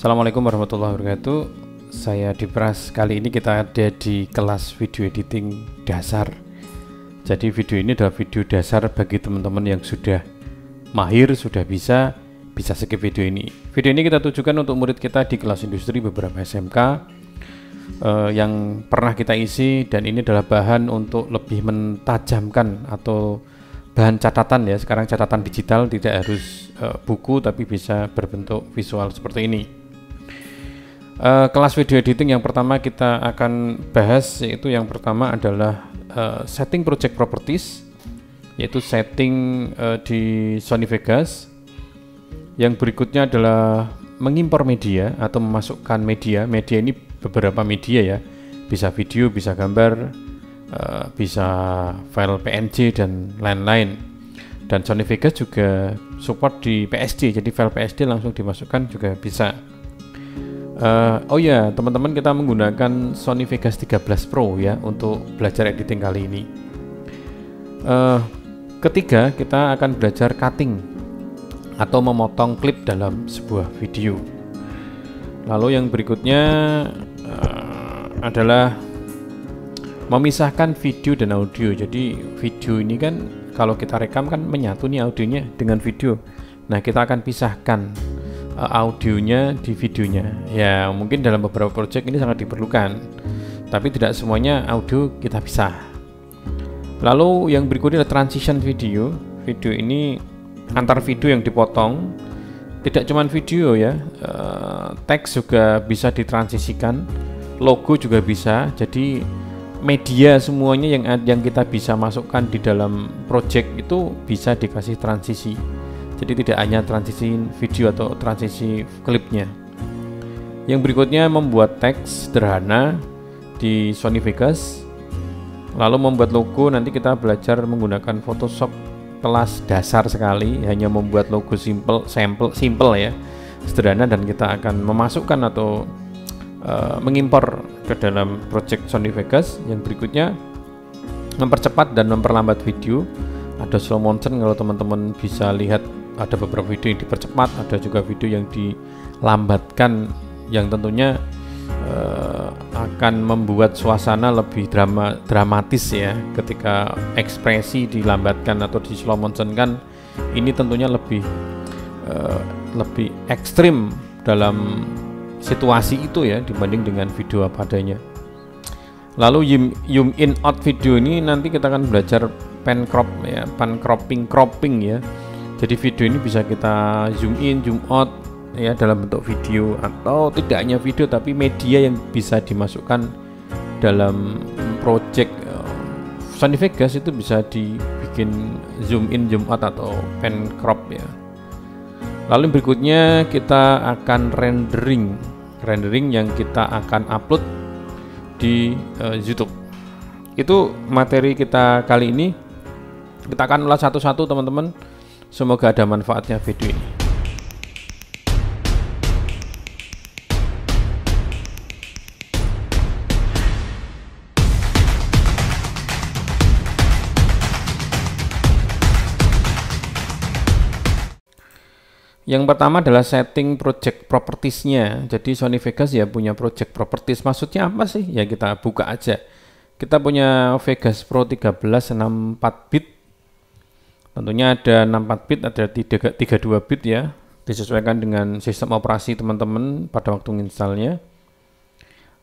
Assalamualaikum warahmatullahi wabarakatuh. Saya Dipras. Kali ini kita ada di kelas video editing dasar. Jadi video ini adalah video dasar bagi teman-teman yang sudah mahir, sudah bisa skip video ini. Video ini kita tujukan untuk murid kita di kelas industri beberapa SMK yang pernah kita isi, dan ini adalah bahan untuk lebih mentajamkan atau bahan catatan ya. Sekarang catatan digital, tidak harus buku tapi bisa berbentuk visual seperti ini. Kelas video editing yang pertama kita akan bahas, yaitu yang pertama adalah setting project properties, yaitu setting di Sony Vegas. Yang berikutnya adalah mengimpor media atau memasukkan media. Media ini beberapa media ya, bisa video, bisa gambar, bisa file PNG dan lain-lain. Dan Sony Vegas juga support di PSD, jadi file PSD langsung dimasukkan juga bisa. Oh ya teman-teman, kita menggunakan Sony Vegas 13 Pro ya untuk belajar editing kali ini. Ketiga, kita akan belajar cutting atau memotong klip dalam sebuah video. Lalu yang berikutnya adalah memisahkan video dan audio. Jadi video ini kan kalau kita rekam kan menyatu nih audionya dengan video. Nah, kita akan pisahkan audionya di videonya. Ya, mungkin dalam beberapa project ini sangat diperlukan, tapi tidak semuanya audio kita pisah. Lalu yang berikutnya adalah transition video. Video ini antar video yang dipotong. Tidak cuma video ya, teks juga bisa ditransisikan, logo juga bisa. Jadi media semuanya yang kita bisa masukkan di dalam project itu bisa dikasih transisi. Jadi tidak hanya transisi video atau transisi klipnya. Yang berikutnya membuat teks sederhana di Sony Vegas. Lalu membuat logo, nanti kita belajar menggunakan Photoshop kelas dasar sekali, hanya membuat logo simple ya, sederhana, dan kita akan memasukkan atau mengimpor ke dalam project Sony Vegas. Yang berikutnya mempercepat dan memperlambat video. Ada slow motion, kalau teman-teman bisa lihat ada beberapa video yang dipercepat, ada juga video yang dilambatkan, yang tentunya akan membuat suasana lebih dramatis ya. Ketika ekspresi dilambatkan atau di slow motion kan, ini tentunya lebih ekstrim dalam situasi itu ya, dibanding dengan video apa adanya. Lalu zoom in out video ini nanti kita akan belajar pan crop ya, pan cropping ya. Jadi video ini bisa kita zoom in, zoom out ya dalam bentuk video, atau tidak hanya video tapi media yang bisa dimasukkan dalam project Sony Vegas itu bisa dibikin zoom in, zoom out atau pan crop ya. Lalu berikutnya kita akan rendering yang kita akan upload di YouTube. Itu materi kita kali ini. Kita akan ulas satu-satu teman-teman. Semoga ada manfaatnya video ini. Yang pertama adalah setting project propertiesnya. Jadi Sony Vegas ya punya project properties. Maksudnya apa sih? Ya kita buka aja. Kita punya Vegas Pro 13 64 bit. Tentunya ada 64 bit, ada 32 bit ya. Disesuaikan dengan sistem operasi teman-teman pada waktu installnya.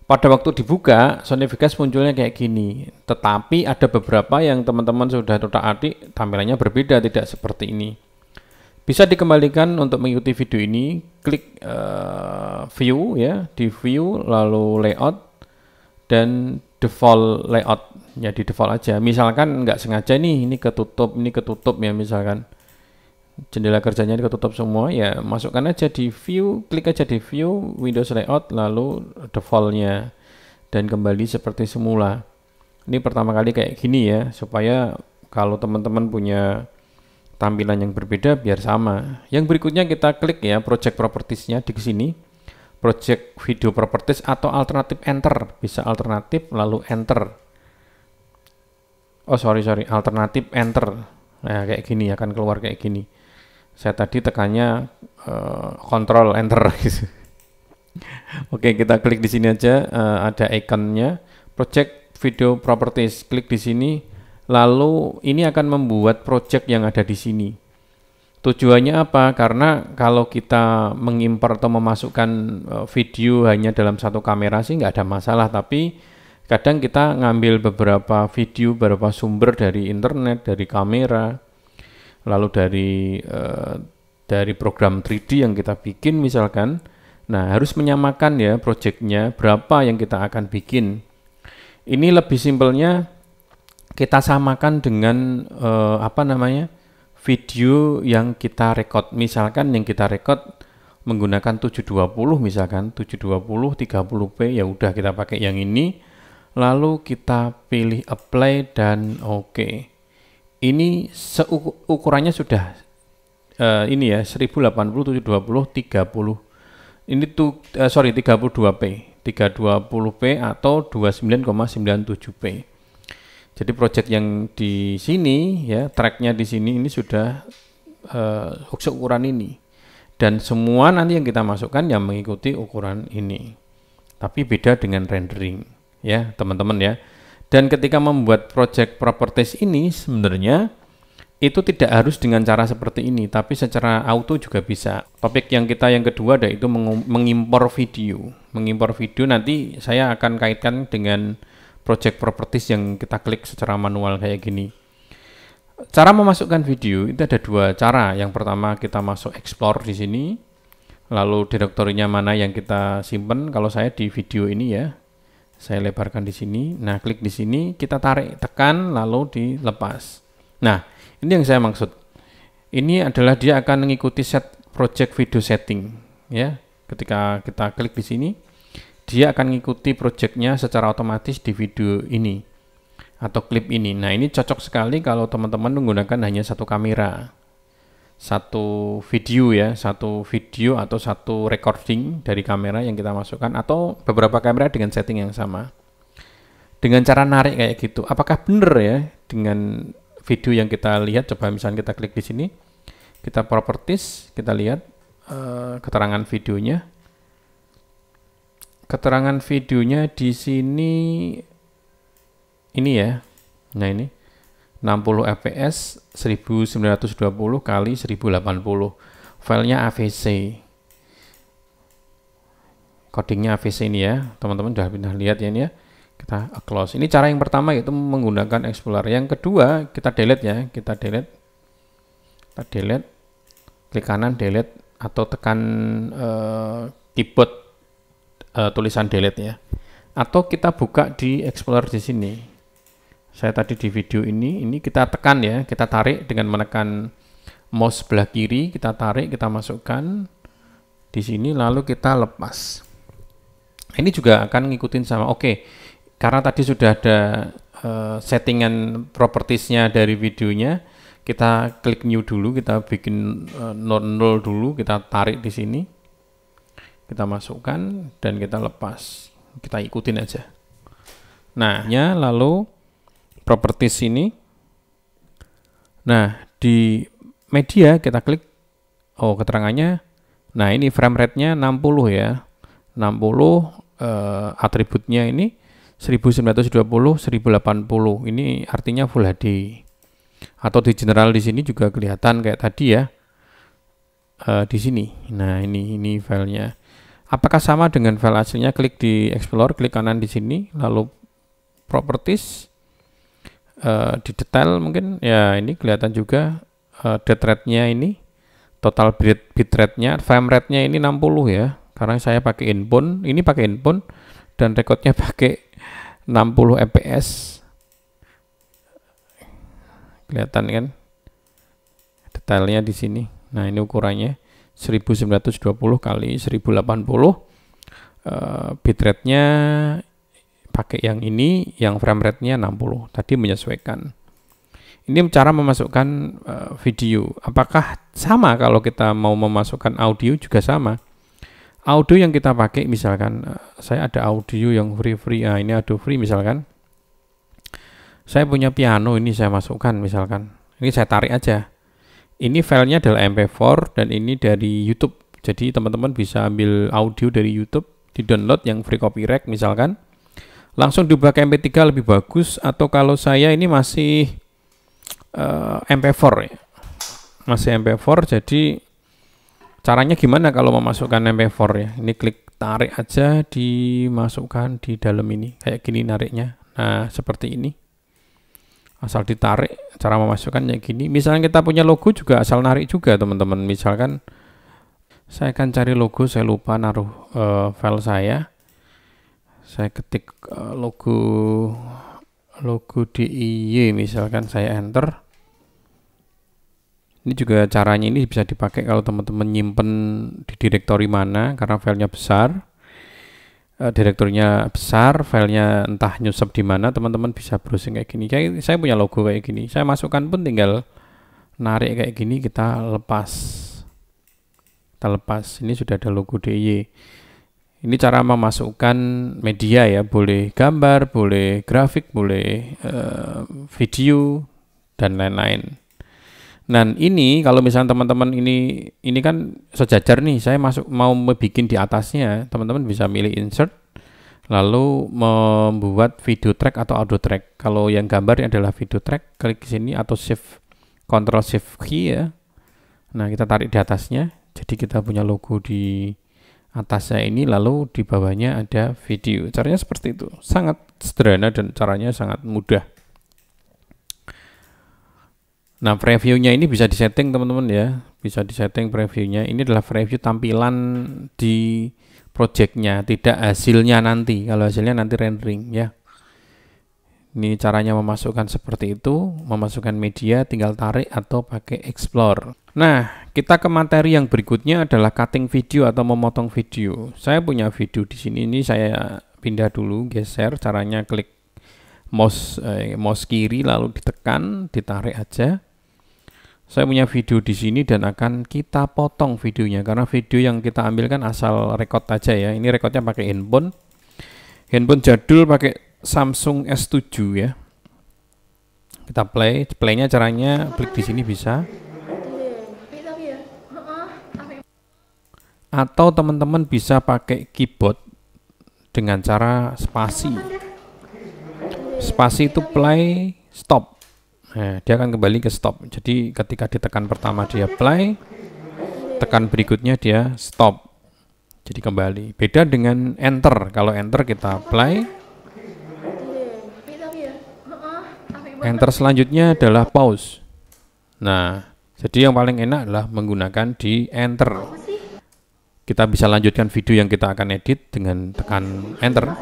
Pada waktu dibuka, Sony Vegas munculnya kayak gini. Tetapi ada beberapa yang teman-teman sudah otak-atik tampilannya berbeda, tidak seperti ini. Bisa dikembalikan untuk mengikuti video ini, klik view ya, di view, lalu layout, dan default layout. Ya di default aja. Misalkan nggak sengaja nih, ini ketutup ya, misalkan jendela kerjanya ketutup semua, ya masukkan aja di view, klik aja di view, Windows layout, lalu defaultnya, dan kembali seperti semula. Ini pertama kali kayak gini ya, supaya kalau teman-teman punya tampilan yang berbeda biar sama. Yang berikutnya kita klik ya project propertiesnya di sini, project video properties, atau alternatif enter, bisa alternatif lalu enter. Oh sorry, alternatif enter. Nah kayak gini akan keluar kayak gini. Saya tadi tekannya Control Enter gitu. Oke, kita klik di sini aja, ada ikonnya project video properties. Klik di sini, lalu ini akan membuat project yang ada di sini. Tujuannya apa? Karena kalau kita mengimpor atau memasukkan video hanya dalam satu kamera sih nggak ada masalah, tapi kadang kita ngambil beberapa video, beberapa sumber dari internet, dari kamera, lalu dari program 3D yang kita bikin misalkan. Nah, harus menyamakan ya projectnya, berapa yang kita akan bikin. Ini lebih simpelnya kita samakan dengan video yang kita record. Misalkan yang kita record menggunakan 720 misalkan 720 30p, ya udah kita pakai yang ini. Lalu kita pilih apply dan oke. Ini ukurannya sudah ini ya 1080 720 30. Ini tuh 32p 320p atau 29,97p. Jadi project yang di sini ya, tracknya di sini ini sudah ukuran ini, dan semua nanti yang kita masukkan yang mengikuti ukuran ini, tapi beda dengan rendering ya teman-teman ya. Dan ketika membuat project properties ini sebenarnya itu tidak harus dengan cara seperti ini, tapi secara auto juga bisa. Topik yang kedua ada itu mengimpor video. Mengimpor video nanti saya akan kaitkan dengan project properties yang kita klik secara manual kayak gini. Cara memasukkan video itu ada dua cara. Yang pertama kita masuk explore di sini, lalu direktorinya mana yang kita simpan. Kalau saya di video ini ya, saya lebarkan di sini. Nah, klik di sini, kita tarik, tekan, lalu dilepas. Nah, ini yang saya maksud. Ini adalah dia akan mengikuti set project video setting ya. Ketika kita klik di sini, dia akan mengikuti projectnya secara otomatis di video ini atau klip ini. Nah, ini cocok sekali kalau teman-teman menggunakan hanya satu kamera, satu video ya, satu video atau satu recording dari kamera yang kita masukkan, atau beberapa kamera dengan setting yang sama. Dengan cara narik kayak gitu. Apakah benar ya dengan video yang kita lihat? Coba misalnya kita klik di sini, kita properties, kita lihat keterangan videonya. Keterangan videonya di sini ini ya. Nah, ini 60 fps 1920 kali 1080. Filenya AVC. Codingnya AVC ini ya. Teman-teman sudah pernah lihat ya ini ya. Kita close. Ini cara yang pertama, yaitu menggunakan Explorer. Yang kedua, kita delete ya. Kita delete. Klik kanan delete atau tekan keyboard tulisan delete ya. Atau kita buka di Explorer di sini. Saya tadi di video ini kita tekan ya, kita tarik dengan menekan mouse sebelah kiri, kita tarik, kita masukkan di sini, lalu kita lepas. Ini juga akan ngikutin sama. Oke. Karena tadi sudah ada settingan propertiesnya dari videonya, kita klik new dulu, kita bikin note 0 dulu, kita tarik di sini, kita masukkan dan kita lepas, kita ikutin aja. Nah, lalu properties ini. Nah, di media kita klik, keterangannya. Nah, ini frame rate-nya 60 ya, 60, atributnya ini 1920 1080. Ini artinya Full HD. Atau di general di sini juga kelihatan kayak tadi ya. Di sini. Nah, ini filenya. Apakah sama dengan file aslinya? Klik di Explorer, klik kanan di sini, lalu properties, di detail mungkin ya, ini kelihatan juga date rate-nya ini, total bitrate-nya, frame rate-nya ini 60 ya. Karena saya pakai inbound, ini pakai inbound dan recordnya pakai 60 fps. Kelihatan kan detailnya di sini. Nah, ini ukurannya 1920 kali 1080. Bitrate-nya pakai yang ini, yang frame rate-nya 60. Tadi menyesuaikan. Ini cara memasukkan video. Apakah sama kalau kita mau memasukkan audio? Juga sama. Audio yang kita pakai misalkan saya ada audio yang free. Ini audio free misalkan. Saya punya piano, ini saya masukkan misalkan. Ini saya tarik aja. Ini filenya adalah MP4 dan ini dari YouTube Jadi teman-teman bisa ambil audio dari YouTube, di-download yang free copyright misalkan, langsung diubah ke MP3 lebih bagus, atau kalau saya ini masih MP4 ya. Masih MP4, jadi caranya gimana kalau memasukkan MP4 ya? Ini klik tarik aja, dimasukkan di dalam ini. Kayak gini nariknya. Nah, seperti ini. Asal ditarik, cara memasukkan kayak gini. Misalnya kita punya logo juga asal narik juga, teman-teman. Misalkan saya akan cari logo, saya lupa naruh file saya. Saya ketik logo DIY, misalkan saya enter. Ini juga caranya ini bisa dipakai kalau teman-teman nyimpen di direktori mana, karena filenya besar, direktorinya besar, filenya entah nyusup di mana, teman-teman bisa browsing kayak gini. Saya punya logo kayak gini, saya masukkan pun tinggal narik kayak gini, kita lepas. Ini sudah ada logo DIY. Ini cara memasukkan media ya, boleh gambar, boleh grafik, boleh video dan lain-lain. Dan ini kalau misalnya teman-teman ini kan sejajar nih, saya mau bikin di atasnya, teman-teman bisa milih insert, lalu membuat video track atau audio track. Kalau yang gambar adalah video track, klik di sini atau shift Ctrl Shift key ya. Nah, kita tarik di atasnya, jadi kita punya logo di atasnya ini, lalu di bawahnya ada video. Caranya seperti itu, sangat sederhana dan caranya sangat mudah. Nah, previewnya ini bisa disetting teman-teman ya, bisa disetting previewnya. Ini adalah preview tampilan di projectnya, tidak hasilnya nanti. Kalau hasilnya nanti rendering ya. Ini caranya memasukkan seperti itu, memasukkan media, tinggal tarik atau pakai explore. Nah, kita ke materi yang berikutnya adalah cutting video atau memotong video. Saya punya video di sini, ini saya pindah dulu, geser. Caranya klik mouse kiri lalu ditekan, ditarik aja. Saya punya video di sini dan akan kita potong videonya, karena video yang kita ambil kan asal record aja ya. Ini recordnya pakai handphone jadul, pakai Samsung S7 ya. Kita playnya caranya klik di sini bisa. Atau teman-teman bisa pakai keyboard dengan cara spasi. Spasi itu play, stop. Nah, dia akan kembali ke stop. Jadi ketika ditekan pertama dia play, tekan berikutnya dia stop. Jadi kembali. Beda dengan enter. Kalau enter kita play. Enter selanjutnya adalah pause. Nah, jadi yang paling enak adalah menggunakan di enter. Kita bisa lanjutkan video yang kita akan edit dengan tekan enter.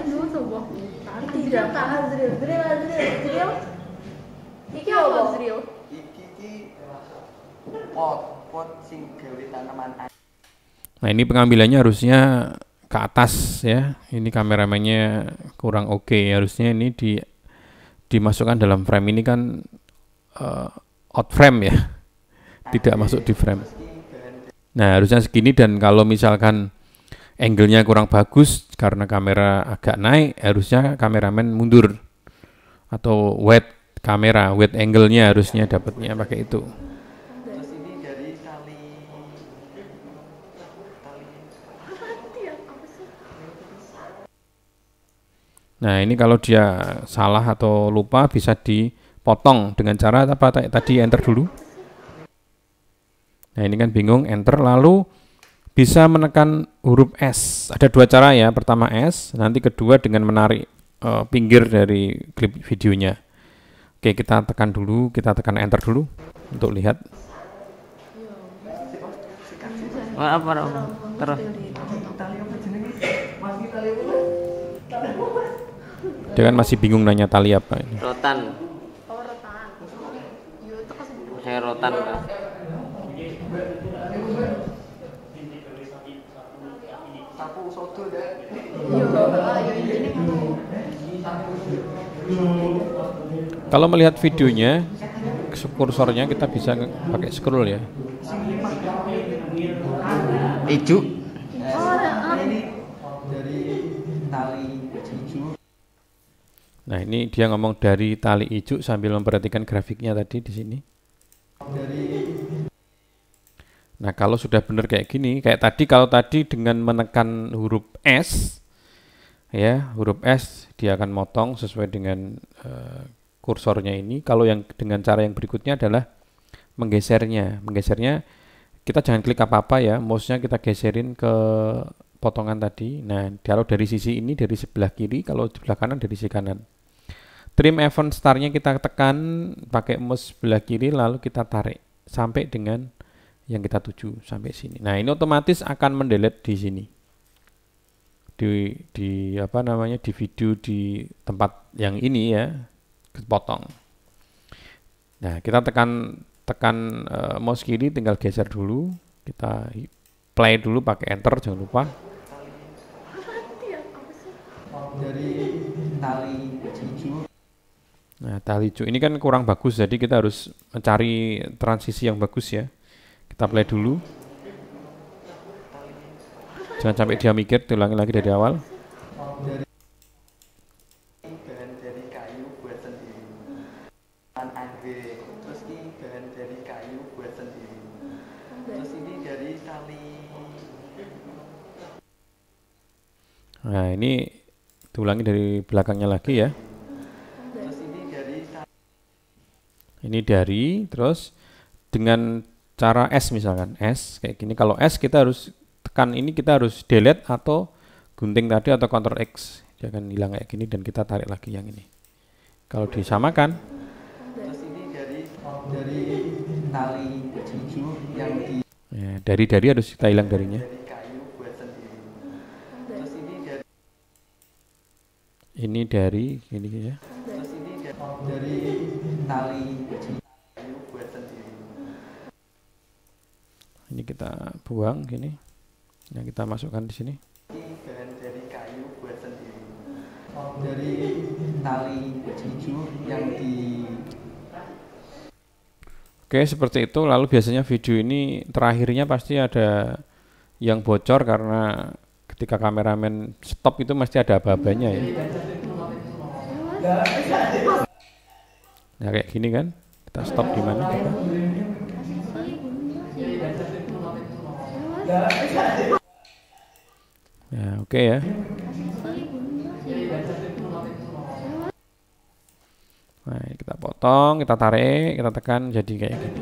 Nah, ini pengambilannya harusnya ke atas ya. Ini kameramennya kurang oke. Harusnya ini dimasukkan dalam frame. Ini kan out frame ya, tidak masuk di frame. Nah, harusnya segini, dan kalau misalkan angle-nya kurang bagus karena kamera agak naik, harusnya kameramen mundur atau wide kamera, wide angle-nya harusnya dapatnya pakai itu. Nah, ini kalau dia salah atau lupa bisa dipotong dengan cara apa tadi, enter dulu. Nah, ini kan bingung, enter, lalu bisa menekan huruf S. Ada dua cara ya, pertama S, nanti kedua dengan menarik pinggir dari klip videonya. Oke, kita tekan dulu, kita tekan enter dulu untuk lihat. Apa dong? Terus. Dia kan masih bingung nanya tali apa ini. Rotan. Saya rotan kan. Kalau melihat videonya, kursornya kita bisa pakai scroll ya. Ijuk. Nah, ini dia ngomong dari tali ijuk sambil memperhatikan grafiknya tadi di sini. Nah, kalau sudah benar kayak gini, kayak tadi, kalau tadi dengan menekan huruf S, ya, huruf S dia akan motong sesuai dengan kursornya ini. Kalau yang dengan cara yang berikutnya adalah menggesernya. Menggesernya kita jangan klik apa-apa ya, mouse-nya kita geserin ke potongan tadi. Nah, kalau dari sisi ini dari sebelah kiri, kalau sebelah kanan dari sisi kanan. Trim event start-nya kita tekan pakai mouse sebelah kiri, lalu kita tarik sampai dengan yang kita tuju sampai sini. Nah, ini otomatis akan mendelete di sini. Di apa namanya, di video di tempat yang ini ya, kepotong. Nah, kita tekan mouse kiri, tinggal geser dulu, kita play dulu pakai enter, jangan lupa. Dari tali cucu. Nah, tali cucu ini kan kurang bagus, jadi kita harus mencari transisi yang bagus ya. Kita play dulu. Jangan sampai dia mikir, ulangi lagi dari awal. Bahan dari kayu buat sendiri. Terus ini bahan dari kayu buat sendiri. Terus ini dari tali. Nah, ini diulangi dari belakangnya lagi ya. Terus ini dari Ini dari, terus dengan cara S misalkan, S kayak gini. Kalau S kita harus tekan ini, kita harus delete atau gunting tadi atau Ctrl X. Dia akan hilang kayak gini dan kita tarik lagi yang ini. Kalau disamakan. terus ini dari tali cucu yang di Ya, dari harus kita hilang darinya. dari kayu buat sendiri. Terus ini dari Ini dari ini ya. terus ini dari tali cucu kayu buat sendiri. Ini kita buang gini. Yang kita masukkan di sini. Ini bahan dari kayu buat sendiri. Dari tali cucu yang di Oke, seperti itu. Lalu biasanya video ini terakhirnya pasti ada yang bocor karena ketika kameramen stop itu mesti ada aba-abanya ya. Nah, kayak gini kan. Kita stop di mana? Ya, oke ya. Nah, kita potong, kita tarik, kita tekan jadi kayak gini.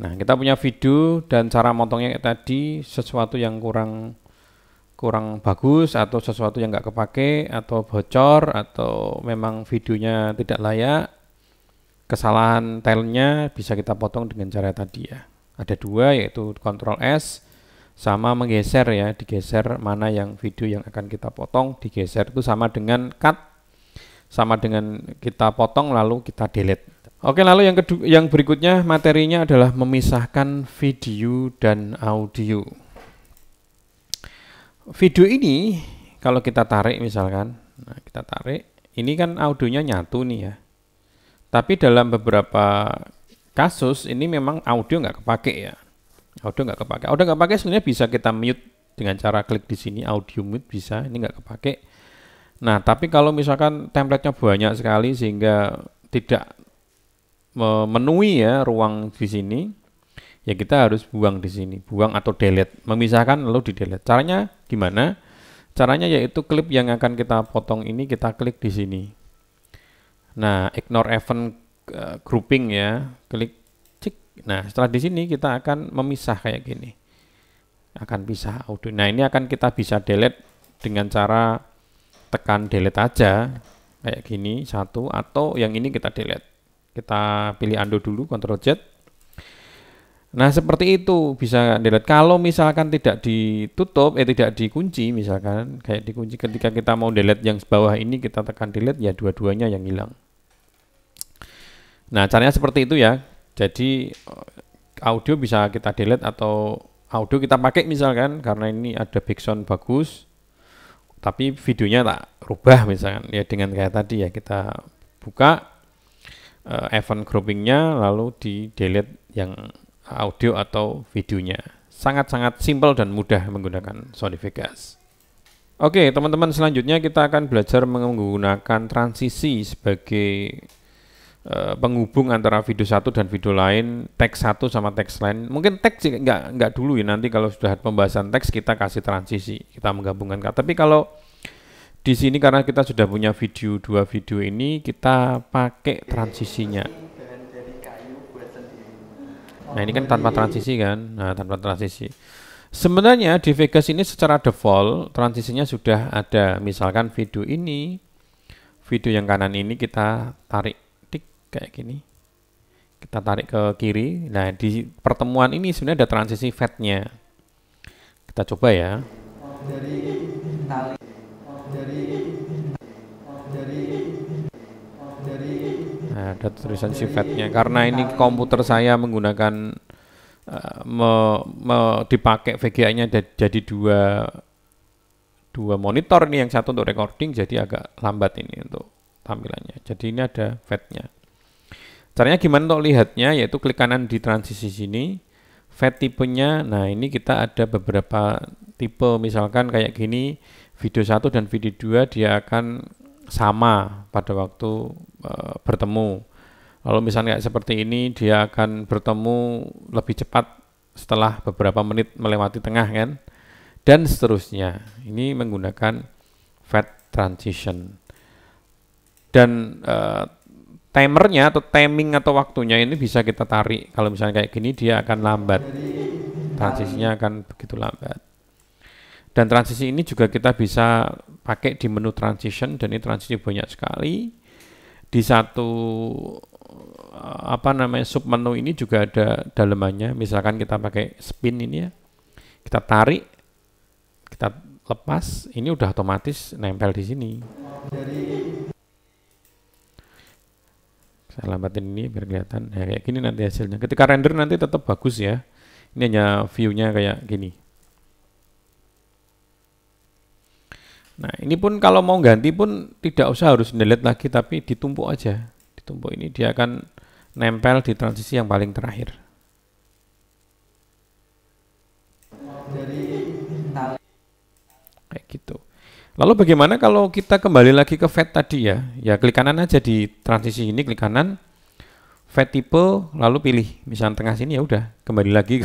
Nah, kita punya video dan cara motongnya kayak tadi, sesuatu yang kurang bagus atau sesuatu yang nggak kepake atau bocor atau memang videonya tidak layak, kesalahan tilenya bisa kita potong dengan cara tadi ya. Ada dua, yaitu Ctrl S sama menggeser ya, digeser mana yang video yang akan kita potong, digeser itu sama dengan cut, sama dengan kita potong lalu kita delete. Oke, lalu yang berikutnya materinya adalah memisahkan video dan audio. Video ini kalau kita tarik misalkan, nah kita tarik, ini kan audionya nyatu nih ya. Tapi dalam beberapa kasus ini memang audio nggak kepake ya. Audio nggak kepake sebenarnya bisa kita mute dengan cara klik di sini, audio mute bisa, ini nggak kepake. Nah, tapi kalau misalkan template-nya banyak sekali sehingga tidak memenuhi ya ruang di sini, ya kita harus buang di sini, buang atau delete, memisahkan lalu di delete. Caranya gimana? Caranya yaitu klip yang akan kita potong ini kita klik di sini. Nah, ignore event grouping ya, klik cek. Nah, setelah di sini kita akan memisah kayak gini. Akan pisah audio. Nah, ini akan kita bisa delete dengan cara tekan delete aja kayak gini satu, atau yang ini kita delete. Kita pilih undo dulu, Ctrl Z. Nah, seperti itu bisa delete. Kalau misalkan tidak ditutup, tidak dikunci, misalkan kayak dikunci, ketika kita mau delete yang bawah ini kita tekan delete, ya dua-duanya yang hilang. Nah, caranya seperti itu ya. Jadi audio bisa kita delete atau audio kita pakai misalkan karena ini ada background bagus, tapi videonya tak rubah misalkan ya, dengan kayak tadi ya, kita buka event groupingnya lalu di delete yang audio atau videonya. Sangat-sangat simple dan mudah menggunakan Sony Vegas. Oke, teman-teman, selanjutnya kita akan belajar menggunakan transisi sebagai penghubung antara video satu dan video lain, teks satu sama teks lain. Mungkin teks nggak dulu ya, nanti kalau sudah ada pembahasan teks kita kasih transisi, kita menggabungkan kata. Tapi kalau di sini karena kita sudah punya video, dua video ini, kita pakai transisinya. Nah ini kan tanpa transisi kan, nah tanpa transisi. Sebenarnya di Vegas ini secara default transisinya sudah ada. Misalkan video ini, video yang kanan ini kita tarik kayak gini, kita tarik ke kiri. Nah di pertemuan ini sebenarnya ada transisi fade-nya. Kita coba ya. Nah, ada tulisan si fade-nya. Karena ini komputer saya menggunakan dipakai VGA-nya jadi dua monitor nih, yang satu untuk recording, jadi agak lambat ini untuk tampilannya. Jadi ini ada fade-nya. Caranya gimana untuk lihatnya? Yaitu klik kanan di transisi sini, fade tipenya. Nah ini kita ada beberapa tipe, misalkan kayak gini, video 1 dan video 2 dia akan sama pada waktu bertemu. Lalu misalnya kayak seperti ini, dia akan bertemu lebih cepat setelah beberapa menit melewati tengah kan, dan seterusnya. Ini menggunakan fade transition. Dan timernya atau timing atau waktunya ini bisa kita tarik. Kalau misalnya kayak gini dia akan lambat, transisinya akan begitu lambat. Dan transisi ini juga kita bisa pakai di menu transition, dan ini transisi banyak sekali. Di satu sub menu ini juga ada dalemannya. Misalkan kita pakai spin ini ya, kita tarik, kita lepas, ini udah otomatis nempel di sini. Saya lambatin ini biar kelihatan. Ya, kayak gini nanti hasilnya. Ketika render nanti tetap bagus ya. Ini hanya view-nya kayak gini. Nah, ini pun kalau mau ganti pun tidak usah harus delete lagi, tapi ditumpuk aja. Ditumpuk ini dia akan nempel di transisi yang paling terakhir. Kayak gitu. Lalu bagaimana kalau kita kembali lagi ke fade tadi ya? Ya klik kanan aja di transisi ini, klik kanan, fade tipe, lalu pilih misalnya tengah sini, ya udah kembali lagi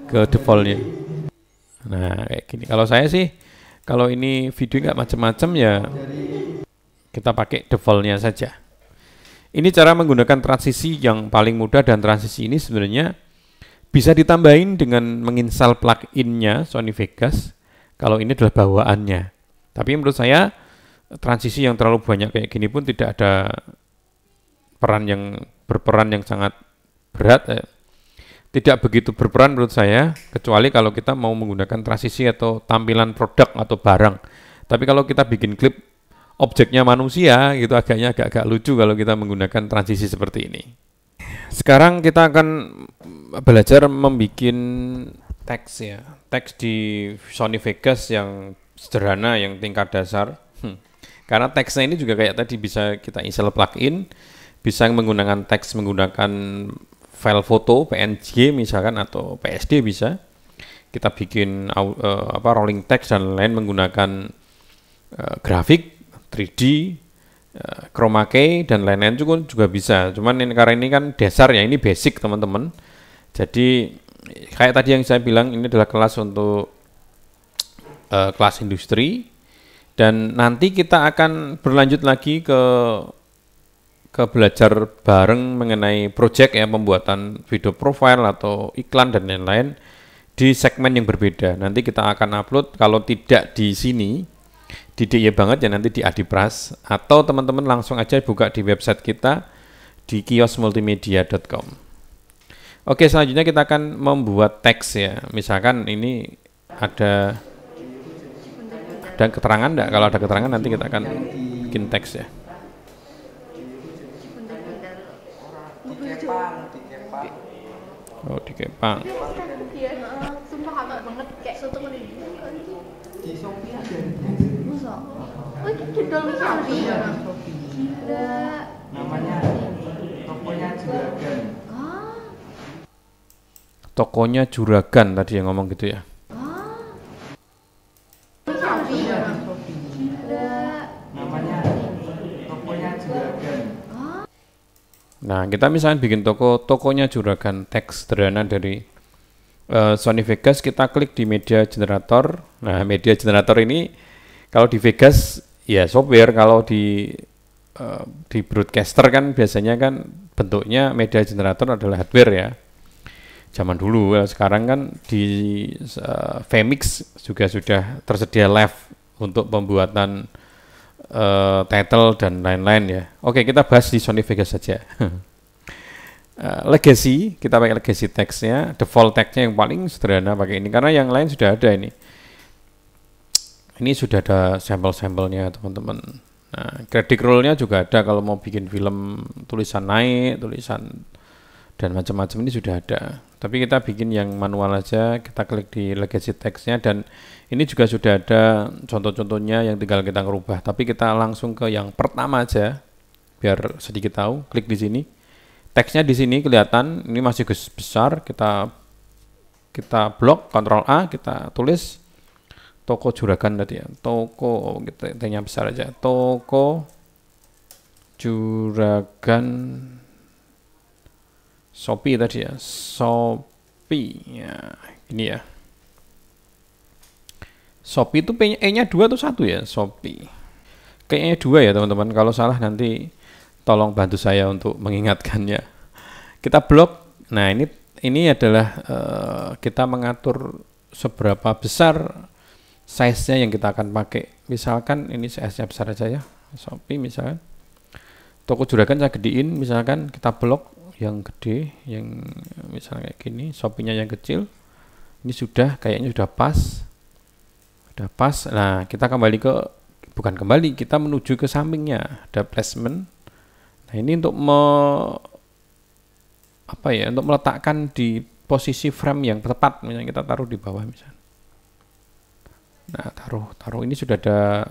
ke defaultnya. Nah kayak gini. Kalau saya sih, kalau ini video nggak macam-macam ya kita pakai defaultnya saja. Ini cara menggunakan transisi yang paling mudah, dan transisi ini sebenarnya bisa ditambahin dengan menginstal plugin-nya Sony Vegas. Kalau ini adalah bawaannya. Tapi menurut saya transisi yang terlalu banyak kayak gini pun tidak ada berperan yang sangat berat. Tidak begitu berperan menurut saya, kecuali kalau kita mau menggunakan transisi atau tampilan produk atau barang. Tapi kalau kita bikin klip objeknya manusia, gitu agak lucu kalau kita menggunakan transisi seperti ini. Sekarang kita akan belajar membuat teks ya. Teks di Sony Vegas yang sederhana, yang tingkat dasar. Karena teksnya ini juga kayak tadi, bisa kita install plugin, bisa menggunakan teks menggunakan file foto PNG misalkan, atau PSD bisa. Kita bikin rolling text dan lain menggunakan grafik 3D, chroma key dan lain-lain juga bisa. Cuman ini, karena ini kan dasar ya, ini basic teman-teman. Jadi kayak tadi yang saya bilang, ini adalah kelas untuk kelas industri, dan nanti kita akan berlanjut lagi ke belajar bareng mengenai project ya, pembuatan video profile atau iklan dan lain-lain di segmen yang berbeda. Nanti kita akan upload, kalau tidak di sini di DIY banget ya, nanti di Adipras, atau teman-teman langsung aja buka di website kita di kiosmultimedia.com. Oke, selanjutnya kita akan membuat teks ya. Misalkan ini ada keterangan enggak? Kalau ada keterangan nanti kita akan bikin teks ya. Oh, dikepang. Sumpah agak banget kayak soto menit. Di Shopee ada. Oh, itu judul Shopee. Namanya tokonya Juragan. Tokonya Juragan tadi yang ngomong gitu ya. Namanya tokonya Juragan. Nah, kita misalnya bikin tokonya juragan, teks sederhana dari Sony Vegas, kita klik di media generator. Nah, media generator ini kalau di Vegas ya software, kalau di broadcaster kan biasanya kan bentuknya media generator adalah hardware ya. Zaman dulu, sekarang kan di Vmix juga sudah tersedia live untuk pembuatan title dan lain-lain ya. Oke, kita bahas di Sony Vegas saja. Legacy, kita pakai legacy text-nya, default text-nya yang paling sederhana pakai ini, karena yang lain sudah ada ini. Ini sudah ada sampel-sampelnya teman-teman. Nah, credit roll-nya juga ada kalau mau bikin film tulisan naik, tulisan dan macam-macam ini sudah ada. Tapi kita bikin yang manual aja, kita klik di legacy text-nya, dan ini juga sudah ada contoh-contohnya yang tinggal kita ngerubah. Tapi kita langsung ke yang pertama aja, biar sedikit tahu. Klik di sini, teksnya di sini kelihatan, ini masih besar. Kita blok, Ctrl A, kita tulis toko juragan tadi ya. Toko, kita tanya besar aja. Toko juragan Shopee tadi ya, Shopee ya, ini ya. Shopee itu E-nya 2 atau 1 ya, Shopee. Kayaknya 2 ya teman-teman, kalau salah nanti tolong bantu saya untuk mengingatkannya. Kita blok. Nah, ini adalah kita mengatur seberapa besar size-nya yang kita akan pakai. Misalkan ini size-nya besar aja ya, Shopee misalkan. Toko juragan saya gedein, misalkan kita blok yang gede, yang misalnya kayak gini, Shopee-nya yang kecil. Ini kayaknya sudah pas. Nah, kita bukan kembali, kita menuju ke sampingnya, ada placement. Nah, ini untuk untuk meletakkan di posisi frame yang tepat. Misalnya kita taruh di bawah misalnya. Nah, taruh ini sudah ada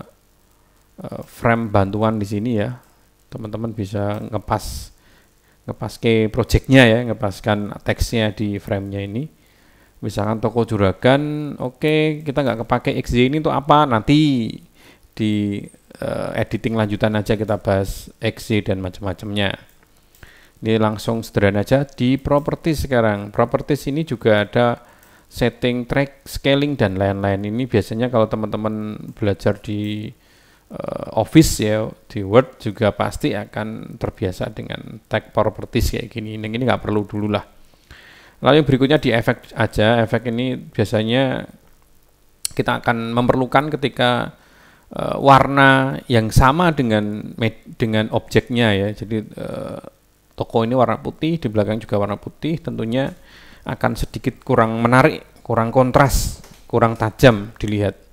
frame bantuan di sini ya. Teman-teman bisa ngepas ke projectnya ya, ngepaskan teksnya di framenya ini. Misalkan toko juragan, oke, kita nggak kepake XY ini untuk apa, nanti di editing lanjutan aja kita bahas XY dan macam-macamnya. Ini langsung sederhana aja di properties sekarang. Properties ini juga ada setting, track, scaling dan lain-lain. Ini biasanya kalau teman-teman belajar di Office ya, di Word juga pasti akan terbiasa dengan tag properties kayak gini. Ini nggak perlu dulu lah. Lalu yang berikutnya di efek aja. Efek ini biasanya kita akan memerlukan ketika warna yang sama dengan objeknya ya. Jadi toko ini warna putih, di belakang juga warna putih, tentunya akan sedikit kurang menarik, kurang kontras, kurang tajam dilihat.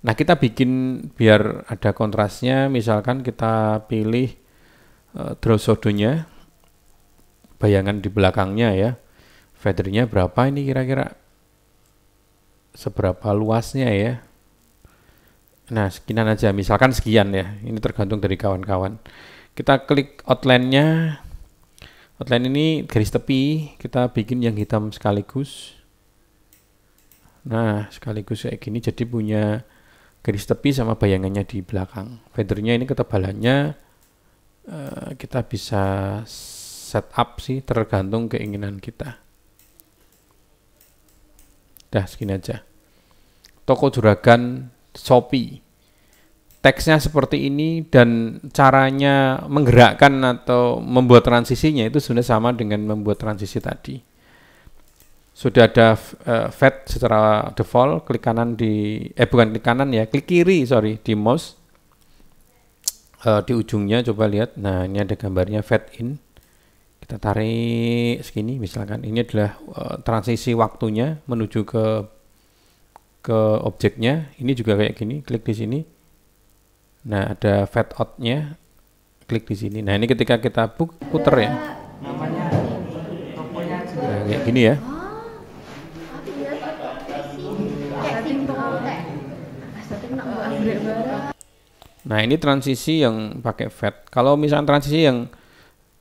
Nah, kita bikin biar ada kontrasnya, misalkan kita pilih draw shadow-nya, bayangan di belakangnya ya, feather-nya berapa ini kira-kira, seberapa luasnya ya. Nah, sekian aja, misalkan sekian ya, ini tergantung dari kawan-kawan. Kita klik outline-nya, outline ini garis tepi, kita bikin yang hitam sekaligus. Nah, sekaligus kayak gini, jadi punya garis tepi sama bayangannya di belakang. Feather-nya ini ketebalannya kita bisa setup sih, tergantung keinginan kita. Dah segini aja. Toko juragan Shopee. Teksnya seperti ini dan caranya menggerakkan atau membuat transisinya itu sudah sama dengan membuat transisi tadi. Sudah ada fade secara default, klik kanan klik kiri di mouse. Di ujungnya coba lihat. Nah, ini ada gambarnya fade in. Kita tarik segini misalkan. Ini adalah transisi waktunya menuju ke objeknya. Ini juga kayak gini, klik di sini. Nah, ada fade out-nya. Klik di sini. Nah, ini ketika kita puter ya. Nah, kayak gini ya. Nah, ini transisi yang pakai fade. Kalau misalnya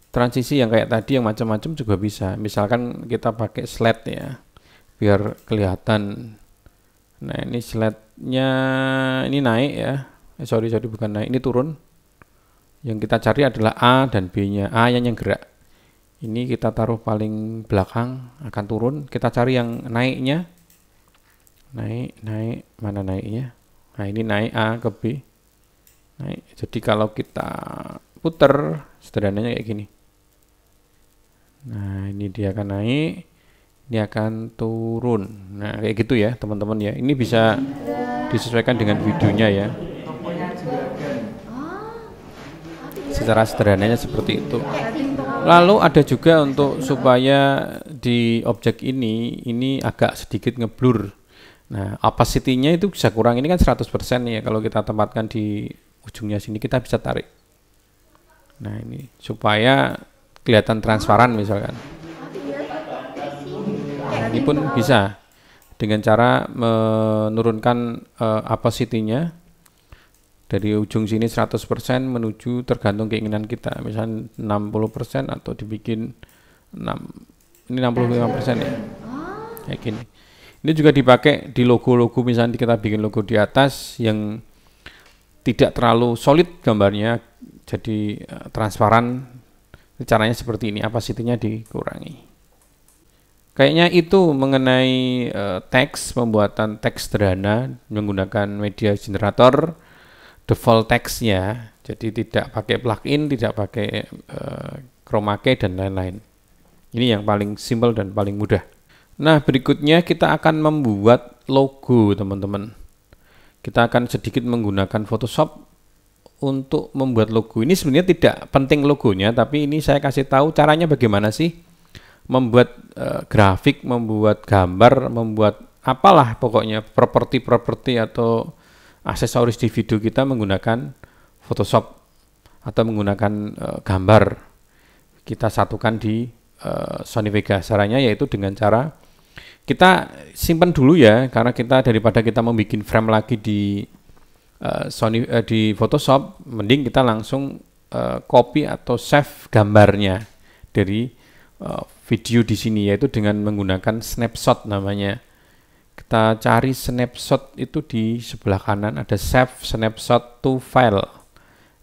transisi yang kayak tadi yang macam-macam juga bisa. Misalkan kita pakai slide ya, biar kelihatan. Nah, ini slide-nya ini naik ya. Sorry bukan naik, ini turun. Yang kita cari adalah A dan B-nya. A yang gerak. Ini kita taruh paling belakang, akan turun. Kita cari yang naiknya. Naik, mana naiknya? Nah, ini naik A ke B. Naik. Jadi kalau kita puter, sederhananya kayak gini. Nah, ini dia akan naik, ini akan turun. Nah, kayak gitu ya, teman-teman ya. Ini bisa disesuaikan dengan videonya ya. Secara sederhananya seperti itu. Lalu ada juga untuk supaya di objek ini agak sedikit ngeblur. Nah, opacity-nya itu bisa kurang. Ini kan 100% ya. Kalau kita tempatkan di ujungnya sini, kita bisa tarik. Nah, ini supaya kelihatan transparan misalkan. Nah, ini pun bisa dengan cara menurunkan opacity-nya dari ujung sini 100% menuju tergantung keinginan kita, misalnya 60% atau dibikin 6, ini 65% ya, kayak gini. Ini juga dipakai di logo-logo, misalnya kita bikin logo di atas yang tidak terlalu solid gambarnya, jadi transparan. Caranya seperti ini, opacity-nya dikurangi. Kayaknya itu mengenai teks, pembuatan teks sederhana menggunakan media generator. Default text-nya, jadi tidak pakai plugin, tidak pakai chroma key dan lain-lain. Ini yang paling simple dan paling mudah. Nah, berikutnya kita akan membuat logo, teman-teman. Kita akan sedikit menggunakan Photoshop untuk membuat logo. Ini sebenarnya tidak penting logonya, tapi ini saya kasih tahu caranya bagaimana sih membuat grafik, membuat gambar, membuat apalah pokoknya properti atau aksesoris di video kita menggunakan Photoshop atau menggunakan gambar. Kita satukan di Sony Vegas. Caranya yaitu dengan cara kita simpan dulu ya, karena kita daripada kita membuat frame lagi di di Photoshop, mending kita langsung copy atau save gambarnya dari video di sini, yaitu dengan menggunakan snapshot namanya. Kita cari snapshot itu di sebelah kanan, ada save snapshot to file.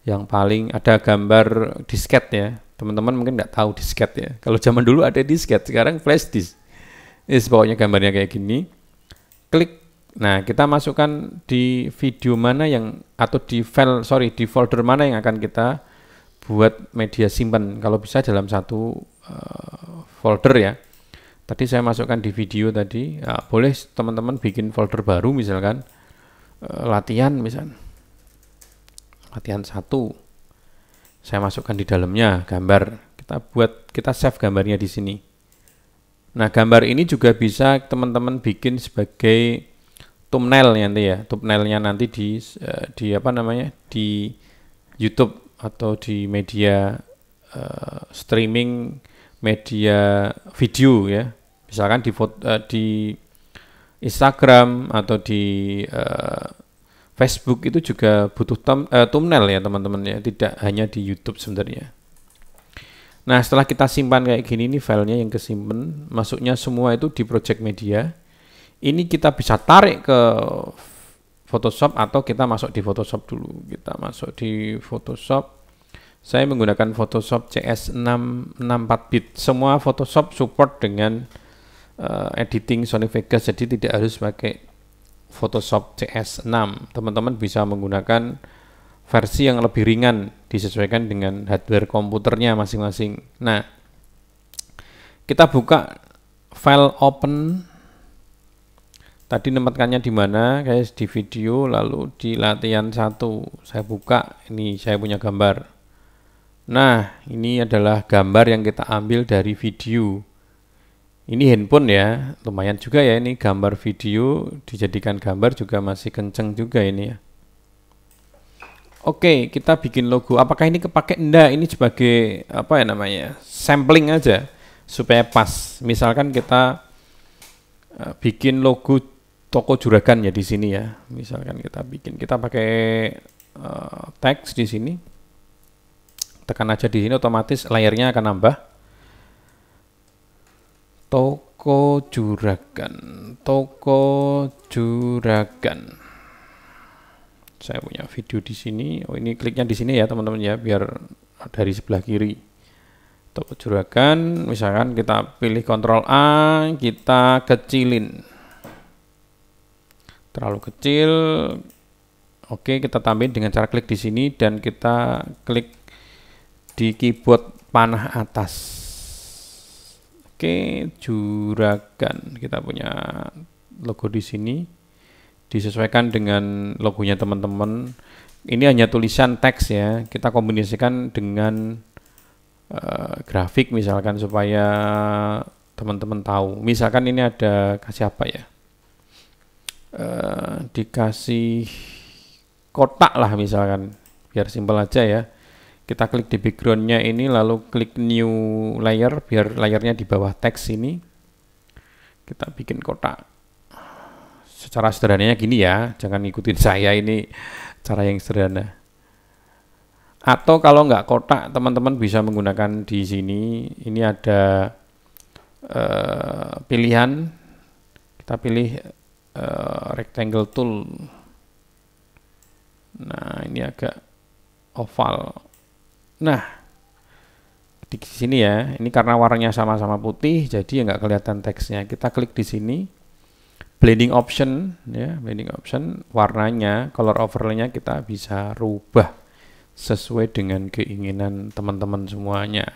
Yang paling ada gambar disket ya. Teman-teman mungkin nggak tahu disket ya. Kalau zaman dulu ada disket, sekarang flash disk. Pokoknya gambarnya kayak gini. Klik. Nah, kita masukkan di video mana yang, atau di file, di folder mana yang akan kita buat media simpan. Kalau bisa dalam satu folder ya. Tadi saya masukkan di video tadi, ya, boleh teman-teman bikin folder baru misalkan latihan misalkan. Latihan 1. Saya masukkan di dalamnya gambar. Kita save gambarnya di sini. Nah, gambar ini juga bisa teman-teman bikin sebagai thumbnail nanti ya. Thumbnailnya nanti di apa namanya? Di YouTube atau di media streaming media video ya. Misalkan di Instagram atau di Facebook itu juga butuh thumbnail ya teman-teman ya, tidak hanya di YouTube sebenarnya. Nah, setelah kita simpan kayak gini, ini filenya yang kesimpan, masuknya semua itu di project media. Ini kita bisa tarik ke Photoshop atau kita masuk di Photoshop dulu. Kita masuk di Photoshop. Saya menggunakan Photoshop CS 64 bit. Semua Photoshop support dengan editing Sony Vegas, jadi tidak harus pakai Photoshop CS6. Teman-teman bisa menggunakan versi yang lebih ringan, disesuaikan dengan hardware komputernya masing-masing. Nah, kita buka file open. Tadi menempatkannya di mana, guys? Di video, lalu di latihan 1. Saya buka, ini saya punya gambar. Nah, ini adalah gambar yang kita ambil dari video. Ini handphone ya, lumayan juga ya, ini gambar video dijadikan gambar juga masih kenceng juga ini ya. Oke, kita bikin logo. Apakah ini kepake? Enggak, ini sebagai apa ya namanya? Sampling aja supaya pas. Misalkan kita bikin logo toko juragan ya di sini ya. Misalkan kita pakai teks di sini. Tekan aja di sini, otomatis layarnya akan nambah. Toko juragan. Saya punya video di sini. Oh, ini kliknya di sini ya teman-teman ya, biar dari sebelah kiri. Toko juragan, misalkan kita pilih Ctrl A, kita kecilin. Terlalu kecil. Oke, kita tambahin dengan cara klik di sini dan kita klik di keyboard panah atas. Oke, juragan. Kita punya logo di sini. Disesuaikan dengan logonya teman-teman. Ini hanya tulisan teks ya. Kita kombinasikan dengan grafik misalkan supaya teman-teman tahu. Misalkan ini ada kasih apa ya? Dikasih kotak lah misalkan, biar simpel aja ya. Kita klik di backgroundnya ini, lalu klik new layer, biar layarnya di bawah teks ini. Kita bikin kotak. Secara sederhananya gini ya, jangan ngikutin saya, ini cara yang sederhana. Atau kalau nggak kotak, teman-teman bisa menggunakan di sini. Ini ada pilihan, kita pilih rectangle tool. Nah, ini agak oval. Nah, di sini ya, ini karena warnanya sama-sama putih, jadi nggak kelihatan teksnya. Kita klik di sini, blending option, ya, blending option, warnanya, color overlay-nya kita bisa rubah sesuai dengan keinginan teman-teman semuanya.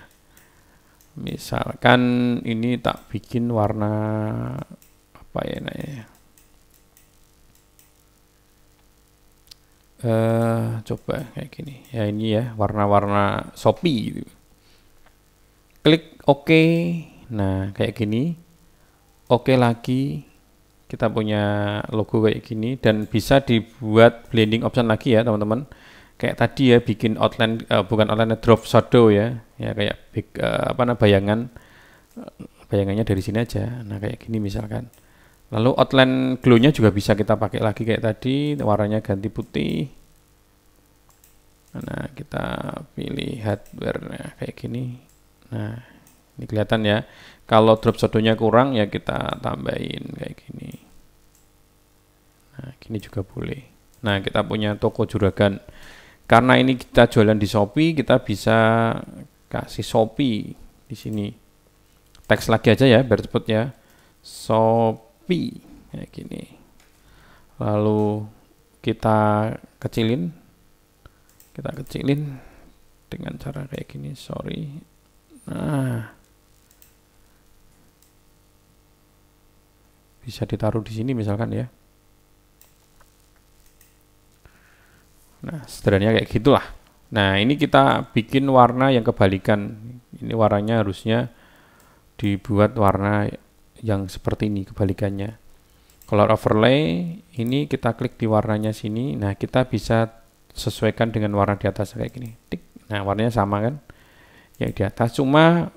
Misalkan ini tak bikin warna apa ya namanya? Coba kayak gini ya, ini ya warna-warna Shopee gitu. Klik OK. Nah kayak gini, OK lagi, kita punya logo kayak gini dan bisa dibuat blending option lagi ya teman-teman. Kayak tadi ya, bikin outline, bukan outline, drop shadow ya kayak bayangan, bayangannya dari sini aja. Nah kayak gini misalkan. Lalu outline glow-nya juga bisa kita pakai lagi kayak tadi, warnanya ganti putih. Nah, kita pilih hardware-nya kayak gini. Nah, ini kelihatan ya. Kalau drop shadow-nya kurang ya kita tambahin kayak gini. Nah, gini juga boleh. Nah, kita punya toko juragan. Karena ini kita jualan di Shopee, kita bisa kasih Shopee di sini. Teks lagi aja ya, biar cepet ya. Shopee kayak gini. Lalu kita kecilin dengan cara kayak gini. Sorry. Nah, bisa ditaruh di sini misalkan ya. Nah, sederhananya kayak gitulah. Nah, ini kita bikin warna yang kebalikan. Ini warnanya harusnya dibuat warna yang seperti ini, kebalikannya. Color overlay, ini kita klik di warnanya sini. Nah, kita bisa sesuaikan dengan warna di atas kayak gini. Tik. Nah, warnanya sama kan? Yang di atas, cuma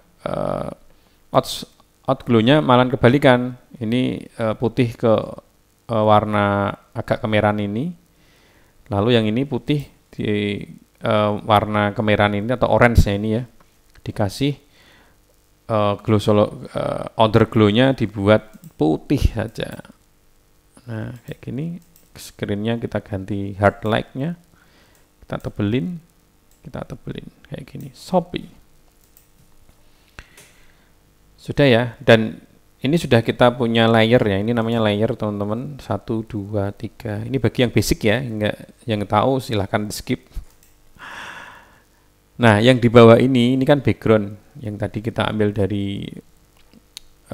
outglow-nya malah kebalikan. Ini putih ke warna agak kemerahan ini. Lalu yang ini putih di warna kemerahan ini atau orange-nya ini ya. Dikasih glow underglow-nya dibuat putih saja. Nah, kayak gini. Screen-nya kita ganti hard light-nya. Kita tebelin kayak gini. Shopee. Sudah ya. Dan ini sudah kita punya layer ya. Ini namanya layer teman-teman. 1, 2, 3. Ini bagi yang basic ya. Yang tahu silahkan di skip. Nah, yang di bawah ini kan background yang tadi kita ambil dari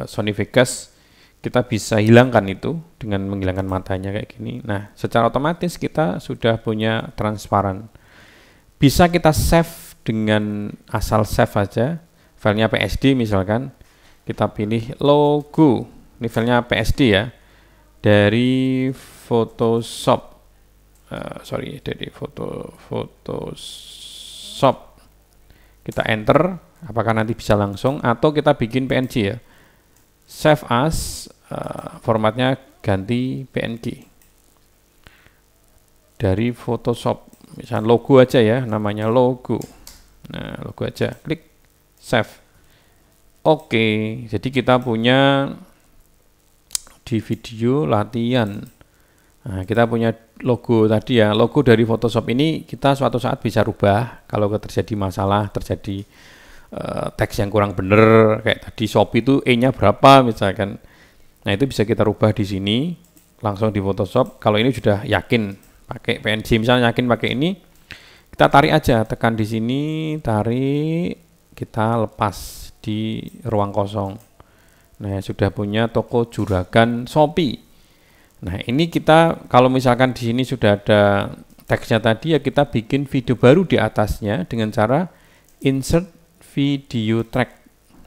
Sony Vegas. Kita bisa hilangkan itu dengan menghilangkan matanya kayak gini. Nah, secara otomatis kita sudah punya transparan. Bisa kita save dengan asal save aja. Filenya PSD misalkan. Kita pilih logo. Ini filenya PSD ya. Dari Photoshop. Dari Photoshop. Kita enter, apakah nanti bisa langsung atau kita bikin PNG ya. Save as, formatnya ganti PNG. Dari Photoshop, misalnya logo aja ya, namanya logo. Nah, logo aja, klik save. Oke, jadi kita punya di video latihan Nah, kita punya logo tadi ya. Logo dari Photoshop ini kita suatu saat bisa rubah kalau terjadi masalah, terjadi teks yang kurang bener kayak tadi Shopee itu E-nya berapa misalkan. Nah, itu bisa kita rubah di sini langsung di Photoshop. Kalau ini sudah yakin pakai PNG, misalnya yakin pakai ini, kita tarik aja, tekan di sini, tarik, kita lepas di ruang kosong. Nah, sudah punya toko juragan Shopee. Nah, ini kita kalau misalkan di sini sudah ada teksnya tadi ya, kita bikin video baru di atasnya dengan cara insert video track.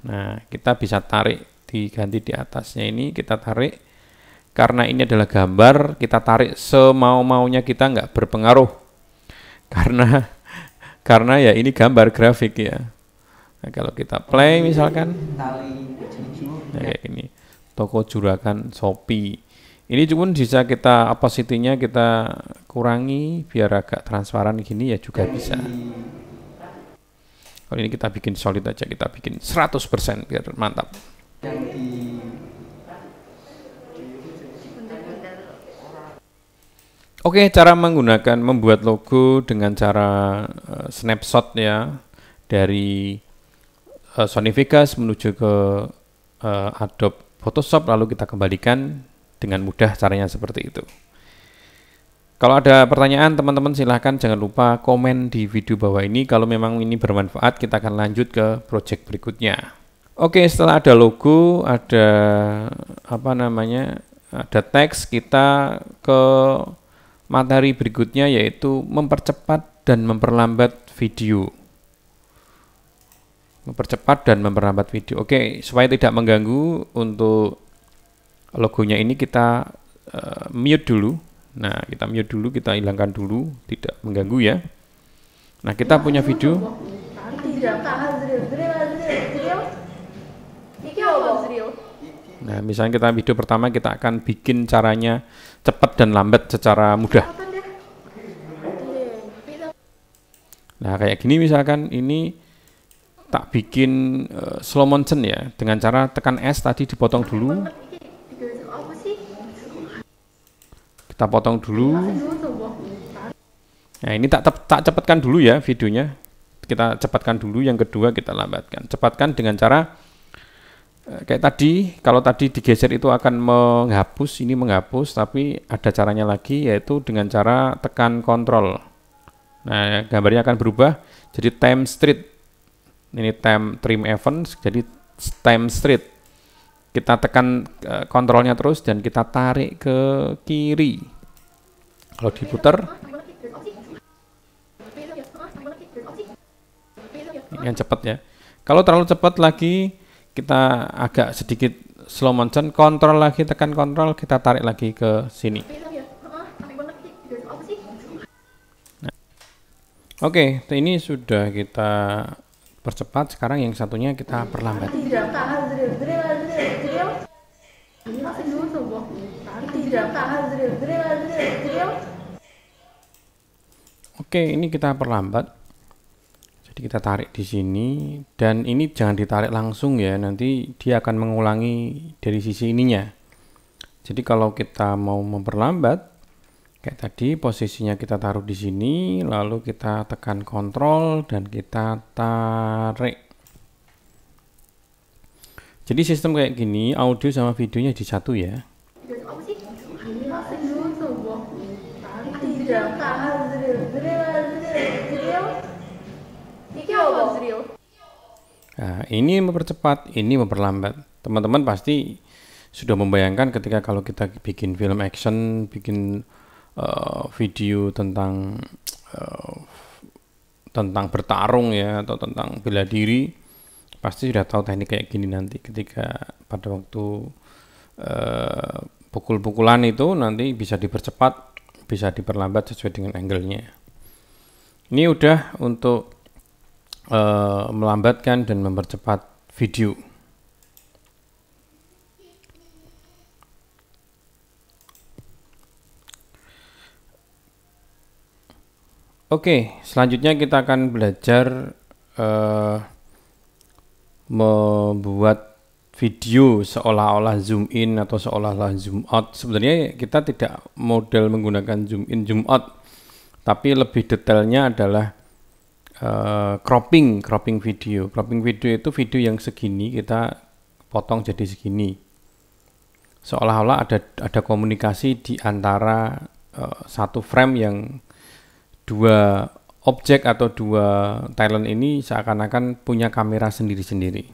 Nah, kita bisa tarik, diganti di atasnya ini, kita tarik. Karena ini adalah gambar, kita tarik semau-maunya, kita nggak berpengaruh. Karena ya ini gambar grafik ya. Nah, kalau kita play misalkan, nah, kayak ini, toko juragan Shopee. Ini cuma bisa kita opacity-nya kita kurangi biar agak transparan gini ya juga bisa. Kalau ini kita bikin solid aja, kita bikin 100% biar mantap. Oke, cara menggunakan membuat logo dengan cara snapshot ya dari Sony Vegas menuju ke Adobe Photoshop, lalu kita kembalikan dengan mudah. Caranya seperti itu. Kalau ada pertanyaan teman-teman silahkan, jangan lupa komen di video bawah ini. Kalau memang ini bermanfaat, kita akan lanjut ke project berikutnya. Oke, setelah ada logo, ada ada teks, kita ke materi berikutnya yaitu mempercepat dan memperlambat video. Mempercepat dan memperlambat video. Oke, supaya tidak mengganggu, untuk logonya ini kita mute dulu. Nah, kita mute dulu, kita hilangkan dulu, tidak mengganggu ya. Nah, kita punya video. Nah, misalnya kita video pertama, kita akan bikin caranya cepat dan lambat secara mudah. Nah, kayak gini misalkan ini tak bikin slow motion ya, dengan cara tekan S tadi, dipotong dulu. Kita potong dulu. Nah, ini tak cepatkan dulu ya videonya. Kita cepatkan dulu, yang kedua kita lambatkan. Cepatkan dengan cara kayak tadi, kalau tadi digeser itu akan menghapus, ini menghapus, tapi ada caranya lagi, yaitu dengan cara tekan kontrol. Nah, gambarnya akan berubah jadi time straight. Ini time trim events, jadi time straight. Kita tekan kontrolnya terus dan kita tarik ke kiri. Kalau diputar, ini yang cepat ya. Kalau terlalu cepat lagi, kita agak sedikit slow motion, kontrol lagi, tekan kontrol, kita tarik lagi ke sini. Nah, oke, ini sudah kita percepat. Sekarang yang satunya kita perlambat. Oke, ini kita perlambat. Jadi kita tarik di sini, dan ini jangan ditarik langsung ya, nanti dia akan mengulangi dari sisi ininya. Jadi kalau kita mau memperlambat, kayak tadi posisinya kita taruh di sini, lalu kita tekan kontrol dan kita tarik. Jadi sistem kayak gini, audio sama videonya disatu ya. Nah, ini mempercepat, ini memperlambat. Teman-teman pasti sudah membayangkan ketika kalau kita bikin film action, bikin video tentang bertarung ya, atau tentang bela diri, pasti sudah tahu teknik kayak gini nanti. Ketika pada waktu pukul-pukulan itu nanti bisa dipercepat, bisa diperlambat sesuai dengan angle-nya. Ini udah untuk melambatkan dan mempercepat video. Oke, selanjutnya kita akan belajar membuat video seolah-olah zoom in atau seolah-olah zoom out. Sebenarnya kita tidak model menggunakan zoom in zoom out, tapi lebih detailnya adalah cropping video. Cropping video itu video yang segini kita potong jadi segini, seolah-olah ada komunikasi di antara satu frame yang dua objek atau dua talent ini seakan-akan punya kamera sendiri-sendiri.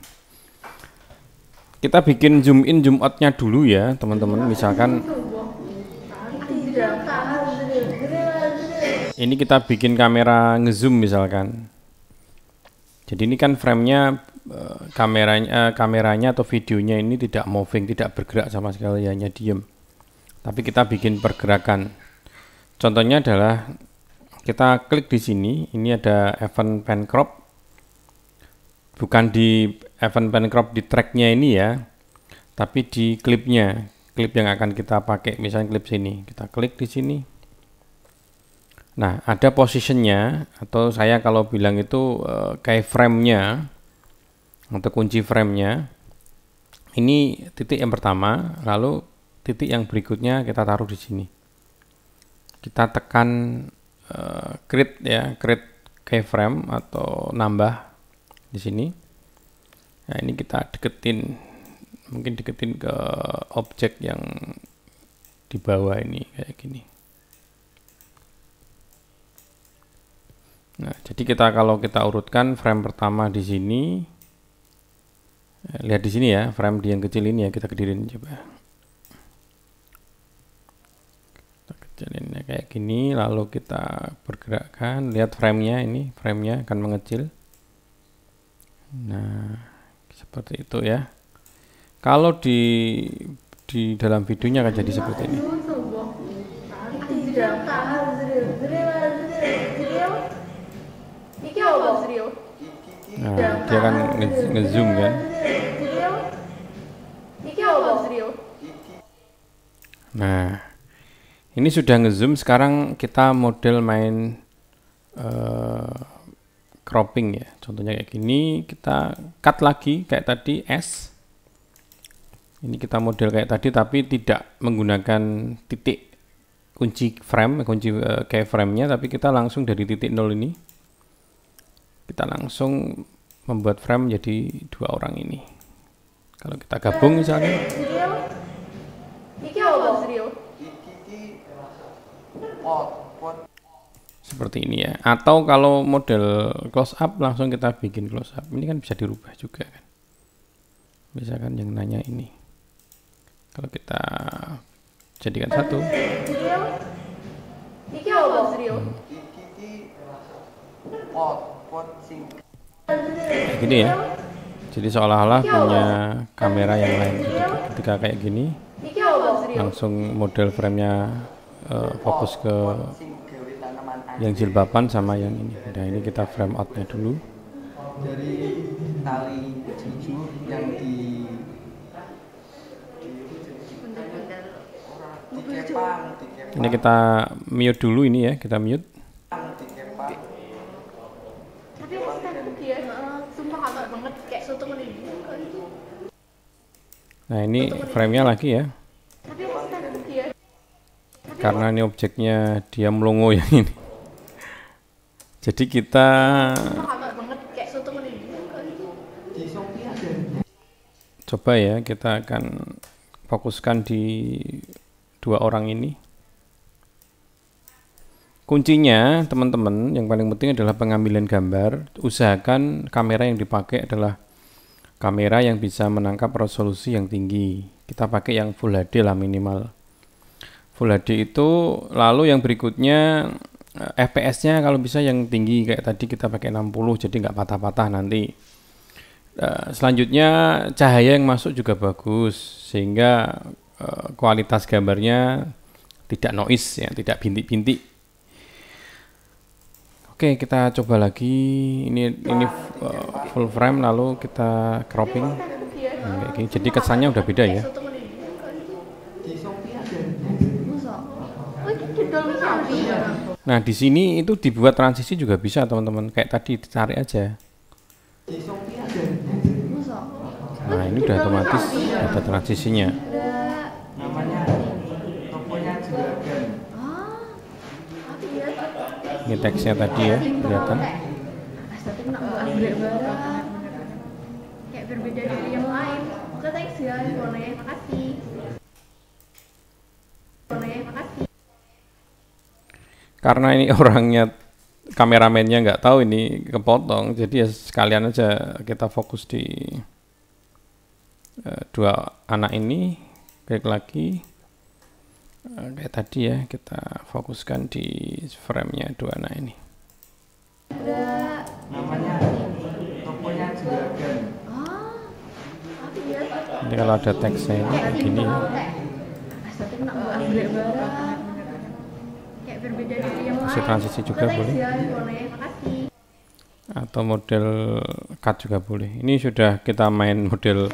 Kita bikin zoom in zoom out-nya dulu ya teman-teman. Misalkan ini kita bikin kamera ngezoom misalkan. Jadi ini kan framenya kameranya atau videonya ini tidak moving, tidak bergerak sama sekali, hanya diem. Tapi kita bikin pergerakan. Contohnya adalah kita klik di sini, ini ada event pen crop. Bukan di event pen crop di tracknya ini ya, tapi di klipnya, klip yang akan kita pakai. Misalnya klip sini, kita klik di sini. Nah, ada positionnya, atau saya kalau bilang itu kayak frame-nya atau kunci frame-nya. Ini titik yang pertama, lalu titik yang berikutnya kita taruh di sini. Kita tekan create ya, create keyframe atau nambah di sini. Nah, ini kita deketin, mungkin deketin ke objek yang di bawah ini kayak gini. Nah, jadi kalau kita urutkan frame pertama di sini, lihat di sini ya, frame di yang kecil ini ya, kita kecilin coba. Kita kecilin kayak gini, lalu kita pergerakkan, lihat frame-nya ini, frame-nya akan mengecil. Nah, seperti itu ya. Kalau di dalam videonya akan jadi seperti ini. Nah, dia akan ngezoom kan. Nah, ini sudah ngezoom. Sekarang kita model main cropping ya. Contohnya kayak gini, kita cut lagi kayak tadi S. Ini kita model kayak tadi tapi tidak menggunakan titik kunci frame, kunci keyframe-nya, tapi kita langsung dari titik 0 ini. Kita langsung membuat frame jadi dua orang ini. Kalau kita gabung misalnya. Seperti ini ya. Atau kalau model close up langsung kita bikin close up. Ini kan bisa dirubah juga kan. Misalkan yang nanya ini. Kalau kita jadikan satu. Kayak gini ya. Jadi seolah-olah punya kamera yang lain. Jadi ketika kayak gini langsung model frame-nya fokus ke yang jilbaban sama yang ini. Nah, ini kita frame out-nya dulu. Dari tali jujur yang di ini kita mute dulu ini ya, kita mute. Tapi dia sumpah agak banget kayak soto ini. Nah, ini frame-nya lagi ya. Tapi dia Karena ini objeknya dia melongo yang ini. Jadi kita agak banget kayak soto ini. coba ya, kita akan fokuskan di dua orang ini. Kuncinya teman-teman yang paling penting adalah pengambilan gambar. Usahakan kamera yang dipakai adalah kamera yang bisa menangkap resolusi yang tinggi. Kita pakai yang Full HD lah minimal. Full HD itu, lalu yang berikutnya FPS-nya kalau bisa yang tinggi kayak tadi kita pakai 60 jadi nggak patah-patah nanti. Selanjutnya cahaya yang masuk juga bagus sehingga kualitas gambarnya tidak noise ya, tidak bintik-bintik. Oke, kita coba lagi. Ini full frame lalu kita cropping. Nah, kayak gini. Jadi kesannya udah beda ya. Nah, di sini itu dibuat transisi juga bisa teman-teman. Kayak tadi ditarik aja. Nah, ini udah otomatis ada transisinya. Namanya tokonya Juragan. Ini teksnya tadi ya, kelihatan. Tapi nak buat upgrade barang. Kayak berbeda dari yang lain. Oke, thanks ya, boleh. Makasih. Boleh, makasih. Karena ini orangnya, kameramennya nggak tahu ini kepotong, jadi ya sekalian aja kita fokus di dua anak ini. Klik lagi, kayak tadi ya, kita fokuskan di frame-nya dua anak ini. Namanya tokonya Juragan. Jadi kalau ada teksnya ini kayak gini ya. Tapi nak buat upgrade barang. Kayak berbeda dari yang lain. Masih transisi juga Oke, boleh. thanks ya, boleh. Makasih. Atau model cut juga boleh. Ini sudah kita main model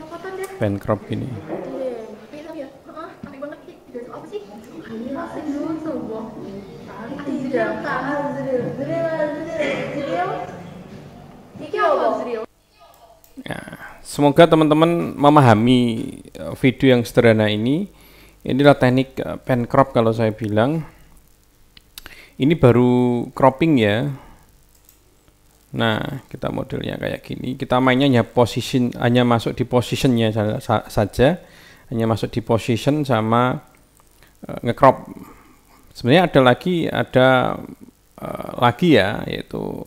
pen crop ini. Tapi ya, aneh banget sih. Judul apa sih? Masih dulu sebuah. Azril kak. Azril. Iki apa Azril? Ya, semoga teman-teman memahami video yang sederhana ini. Inilah teknik pen crop kalau saya bilang. Ini baru cropping ya. Nah, kita modelnya kayak gini. Kita mainnya hanya masuk di positionnya saja. Hanya masuk di position sama ngecrop. Sebenarnya ada lagi ya, yaitu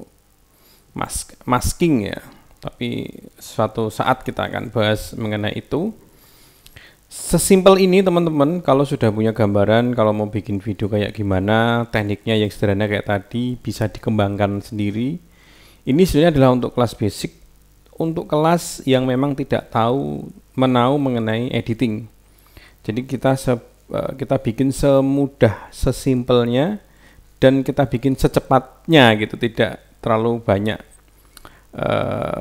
masking ya. Tapi suatu saat kita akan bahas mengenai itu. Sesimpel ini teman-teman, kalau sudah punya gambaran, kalau mau bikin video kayak gimana, tekniknya yang sederhana kayak tadi, bisa dikembangkan sendiri. Ini sebenarnya adalah untuk kelas basic, untuk kelas yang memang tidak menau mengenai editing. Jadi kita bikin semudah, sesimpelnya, dan kita bikin secepatnya gitu, tidak terlalu banyak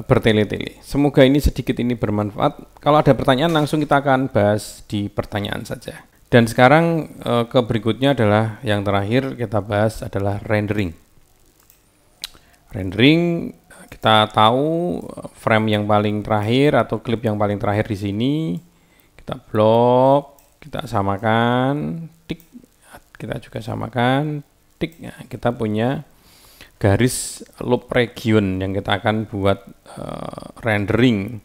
bertele-tele. Semoga ini sedikit ini bermanfaat. Kalau ada pertanyaan langsung kita akan bahas di pertanyaan saja. Dan sekarang ke berikutnya adalah yang terakhir kita bahas adalah rendering. Rendering, kita tahu frame yang paling terakhir atau klip yang paling terakhir di sini. Kita blok, kita samakan, tik, kita juga samakan, tik. Nah, kita punya garis loop region yang kita akan buat rendering.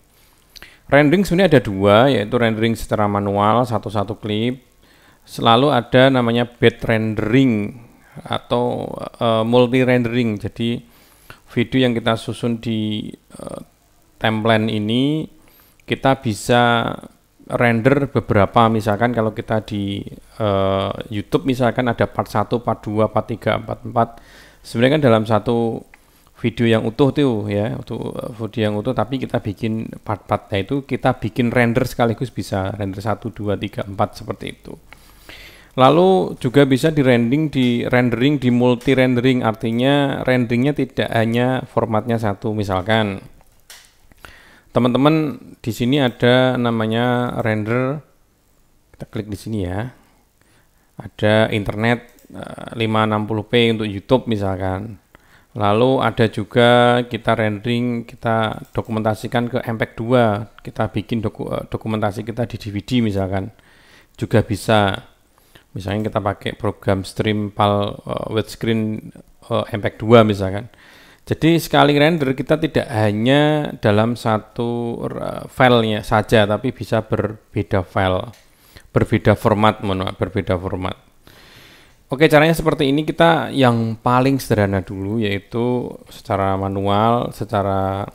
Rendering sebenarnya ada dua, yaitu rendering secara manual satu-satu klip. Selalu ada namanya batch rendering atau multi rendering. Jadi video yang kita susun di template ini kita bisa render beberapa. Misalkan kalau kita di YouTube misalkan ada part 1, part 2, part 3, part 4. Sebenarnya kan dalam satu video yang utuh tuh ya, video yang utuh, tapi kita bikin part-partnya itu, kita bikin render sekaligus, bisa render 1, 2, 3, 4 seperti itu. Lalu juga bisa di rendering di multi rendering, artinya renderingnya tidak hanya formatnya satu. Misalkan teman-teman di sini ada namanya render, kita klik di sini ya, ada internet 560p untuk YouTube misalkan. Lalu ada juga kita rendering, kita dokumentasikan ke MPEG 2, kita bikin dokumentasi kita di DVD misalkan, juga bisa. Misalnya kita pakai program stream widescreen MPEG 2 misalkan. Jadi sekali render kita tidak hanya dalam satu filenya saja, tapi bisa berbeda file, berbeda format. Oke, caranya seperti ini. Kita yang paling sederhana dulu, yaitu secara manual, secara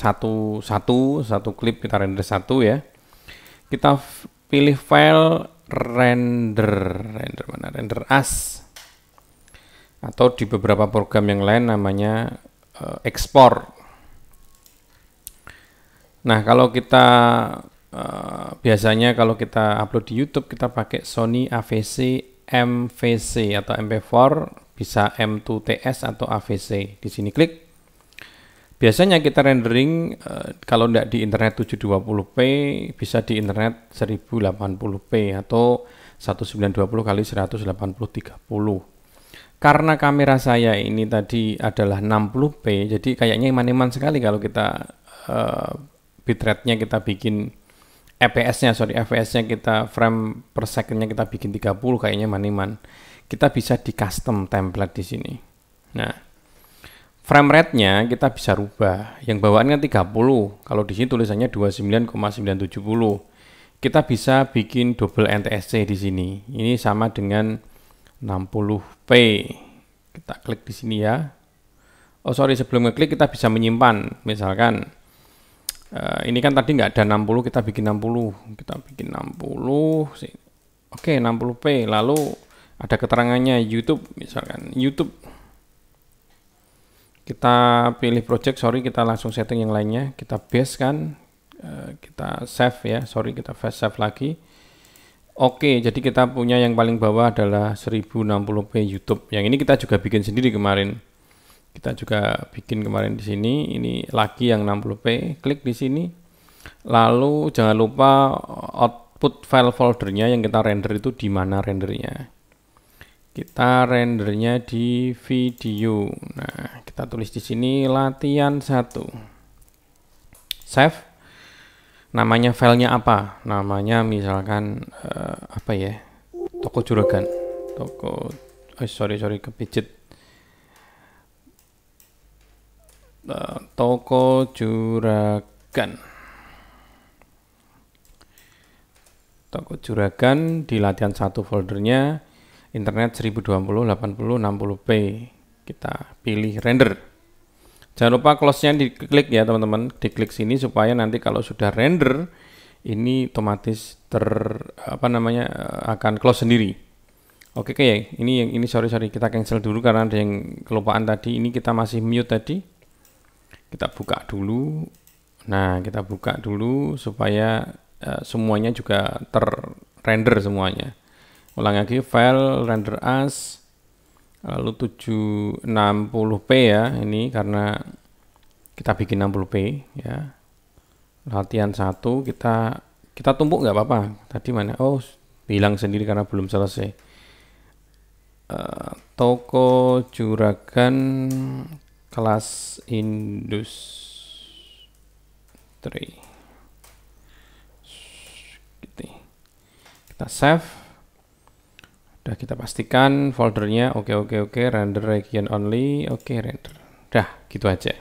satu klip kita render satu ya. Kita pilih file render as, atau di beberapa program yang lain namanya ekspor. Nah, kalau kita biasanya kalau kita upload di YouTube kita pakai Sony AVC MVC atau MP4, bisa M2TS atau AVC. Di sini klik. Biasanya kita rendering kalau tidak di internet 720p, bisa di internet 1080p atau 1920 kali 180 30. Karena kamera saya ini tadi adalah 60p, jadi kayaknya iman-iman sekali kalau kita bitrate-nya kita bikin FPS-nya kita frame per second-nya kita bikin 30 kayaknya maniman. Kita bisa di custom template di sini. Nah, frame rate-nya kita bisa rubah. Yang bawaannya 30. Kalau di sini tulisannya 29,970. Kita bisa bikin double NTSC di sini. Ini sama dengan 60p. Kita klik di sini ya. Oh sorry, sebelum ngeklik kita bisa menyimpan. Misalkan ini kan tadi nggak ada 60, kita bikin 60. Kita bikin 60. Oke, 60p. Lalu ada keterangannya YouTube, misalkan YouTube. Kita pilih project, sorry kita langsung setting yang lainnya. Kita base kan, kita save ya, sorry kita save lagi. Oke, jadi kita punya yang paling bawah adalah 1060p YouTube. Yang ini kita juga bikin sendiri kemarin. Kita juga bikin kemarin di sini. Ini lagi yang 60p. Klik di sini. Lalu jangan lupa output file foldernya yang kita render itu di mana rendernya. Kita rendernya di video. Nah, kita tulis di sini latihan 1. Save. Namanya filenya apa? Namanya misalkan apa ya? Toko juragan. Sorry kepicit. Toko juragan. Toko juragan di latihan 1 foldernya internet 1020 80 60p. Kita pilih render. Jangan lupa close-nya diklik ya teman-teman, diklik sini supaya nanti kalau sudah render ini otomatis akan close sendiri. Oke ya, ini sorry kita cancel dulu karena ada yang kelupaan tadi. Ini kita masih mute tadi. Kita buka dulu. Nah, kita buka dulu supaya semuanya juga terrender semuanya. Ulang lagi, file render as lalu 760p ya, ini karena kita bikin 60p ya. Latihan 1 kita tumpuk nggak apa-apa. Tadi mana? Oh, hilang sendiri karena belum selesai. Toko juragan kelas industri. Kita save. Udah kita pastikan foldernya oke, render region only, oke render. Dah, gitu aja.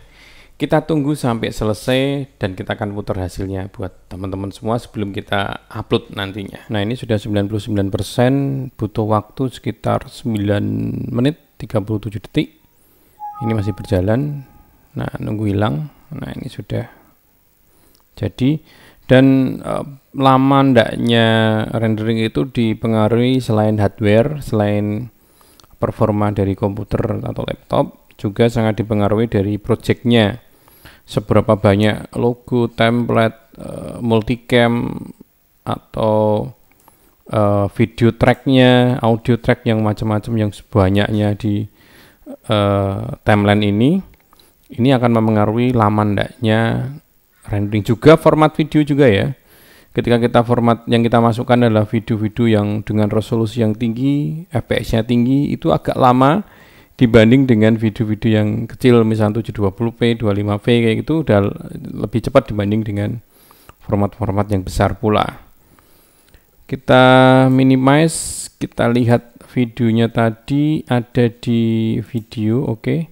Kita tunggu sampai selesai dan kita akan putar hasilnya buat teman-teman semua sebelum kita upload nantinya. Nah, ini sudah 99%, butuh waktu sekitar 9 menit 37 detik. Ini masih berjalan. Nah, nunggu hilang. Nah, ini sudah jadi. Dan lama ndaknya rendering itu dipengaruhi selain hardware, selain performa dari komputer atau laptop, juga sangat dipengaruhi dari projectnya. Seberapa banyak logo, template, multicam, atau video tracknya, audio track yang macam-macam yang sebanyaknya di timeline ini akan mempengaruhi lama ndaknya rendering. Juga format video juga ya. Ketika kita format yang kita masukkan adalah video-video yang dengan resolusi yang tinggi, FPS-nya tinggi, itu agak lama dibanding dengan video-video yang kecil, misalnya 720p, 25p kayak gitu, udah lebih cepat dibanding dengan format-format yang besar pula. Kita minimize, kita lihat videonya tadi ada di video, oke.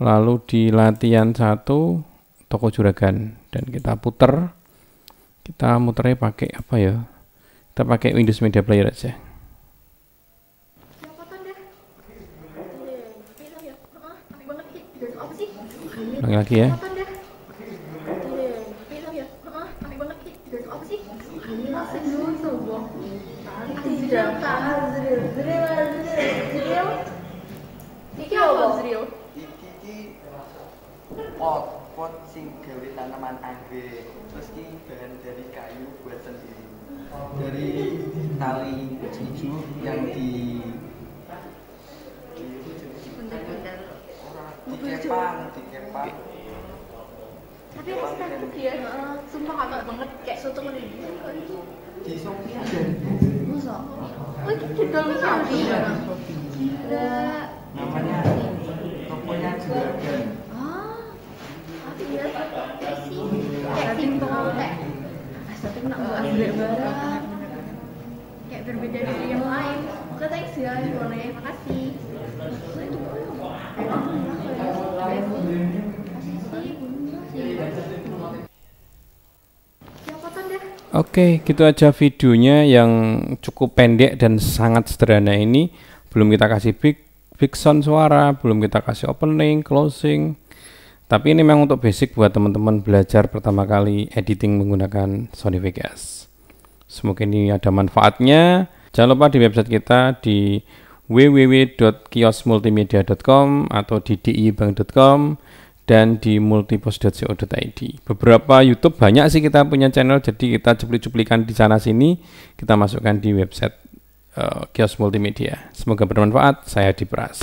Lalu di latihan 1 toko juragan dan kita puter. Kita muternya pakai apa ya? Kita pakai Windows Media Player aja. Ulangi lagi ya. Pot sing gawe tanaman anggrek. Terus ki bahan dari kayu buat sendiri. Dari tali hijau yang dikepang. Tapi masih takut ya, sumpah agak banget kayak soto ini. Di Shopee ada. Masa? Oh itu di dalam Shopee. Namanya tokonya juragan. Iya, kayak simpel. tapi nak buat asli barang kayak berbeda dari yang lain. Oke, thanks ya, boleh, makasih. Nah, itu Oke, gitu aja videonya yang cukup pendek dan sangat sederhana ini. Belum kita kasih big sound suara, belum kita kasih opening, closing. Tapi ini memang untuk basic buat teman-teman belajar pertama kali editing menggunakan Sony Vegas. Semoga ini ada manfaatnya. Jangan lupa di website kita di www.kiosmultimedia.com atau di dibank.com dan di multipos.co.id. Beberapa YouTube banyak sih kita punya channel, jadi kita cuplik-cuplikan di sana sini, kita masukkan di website Kios Multimedia. Semoga bermanfaat. Saya Dipras.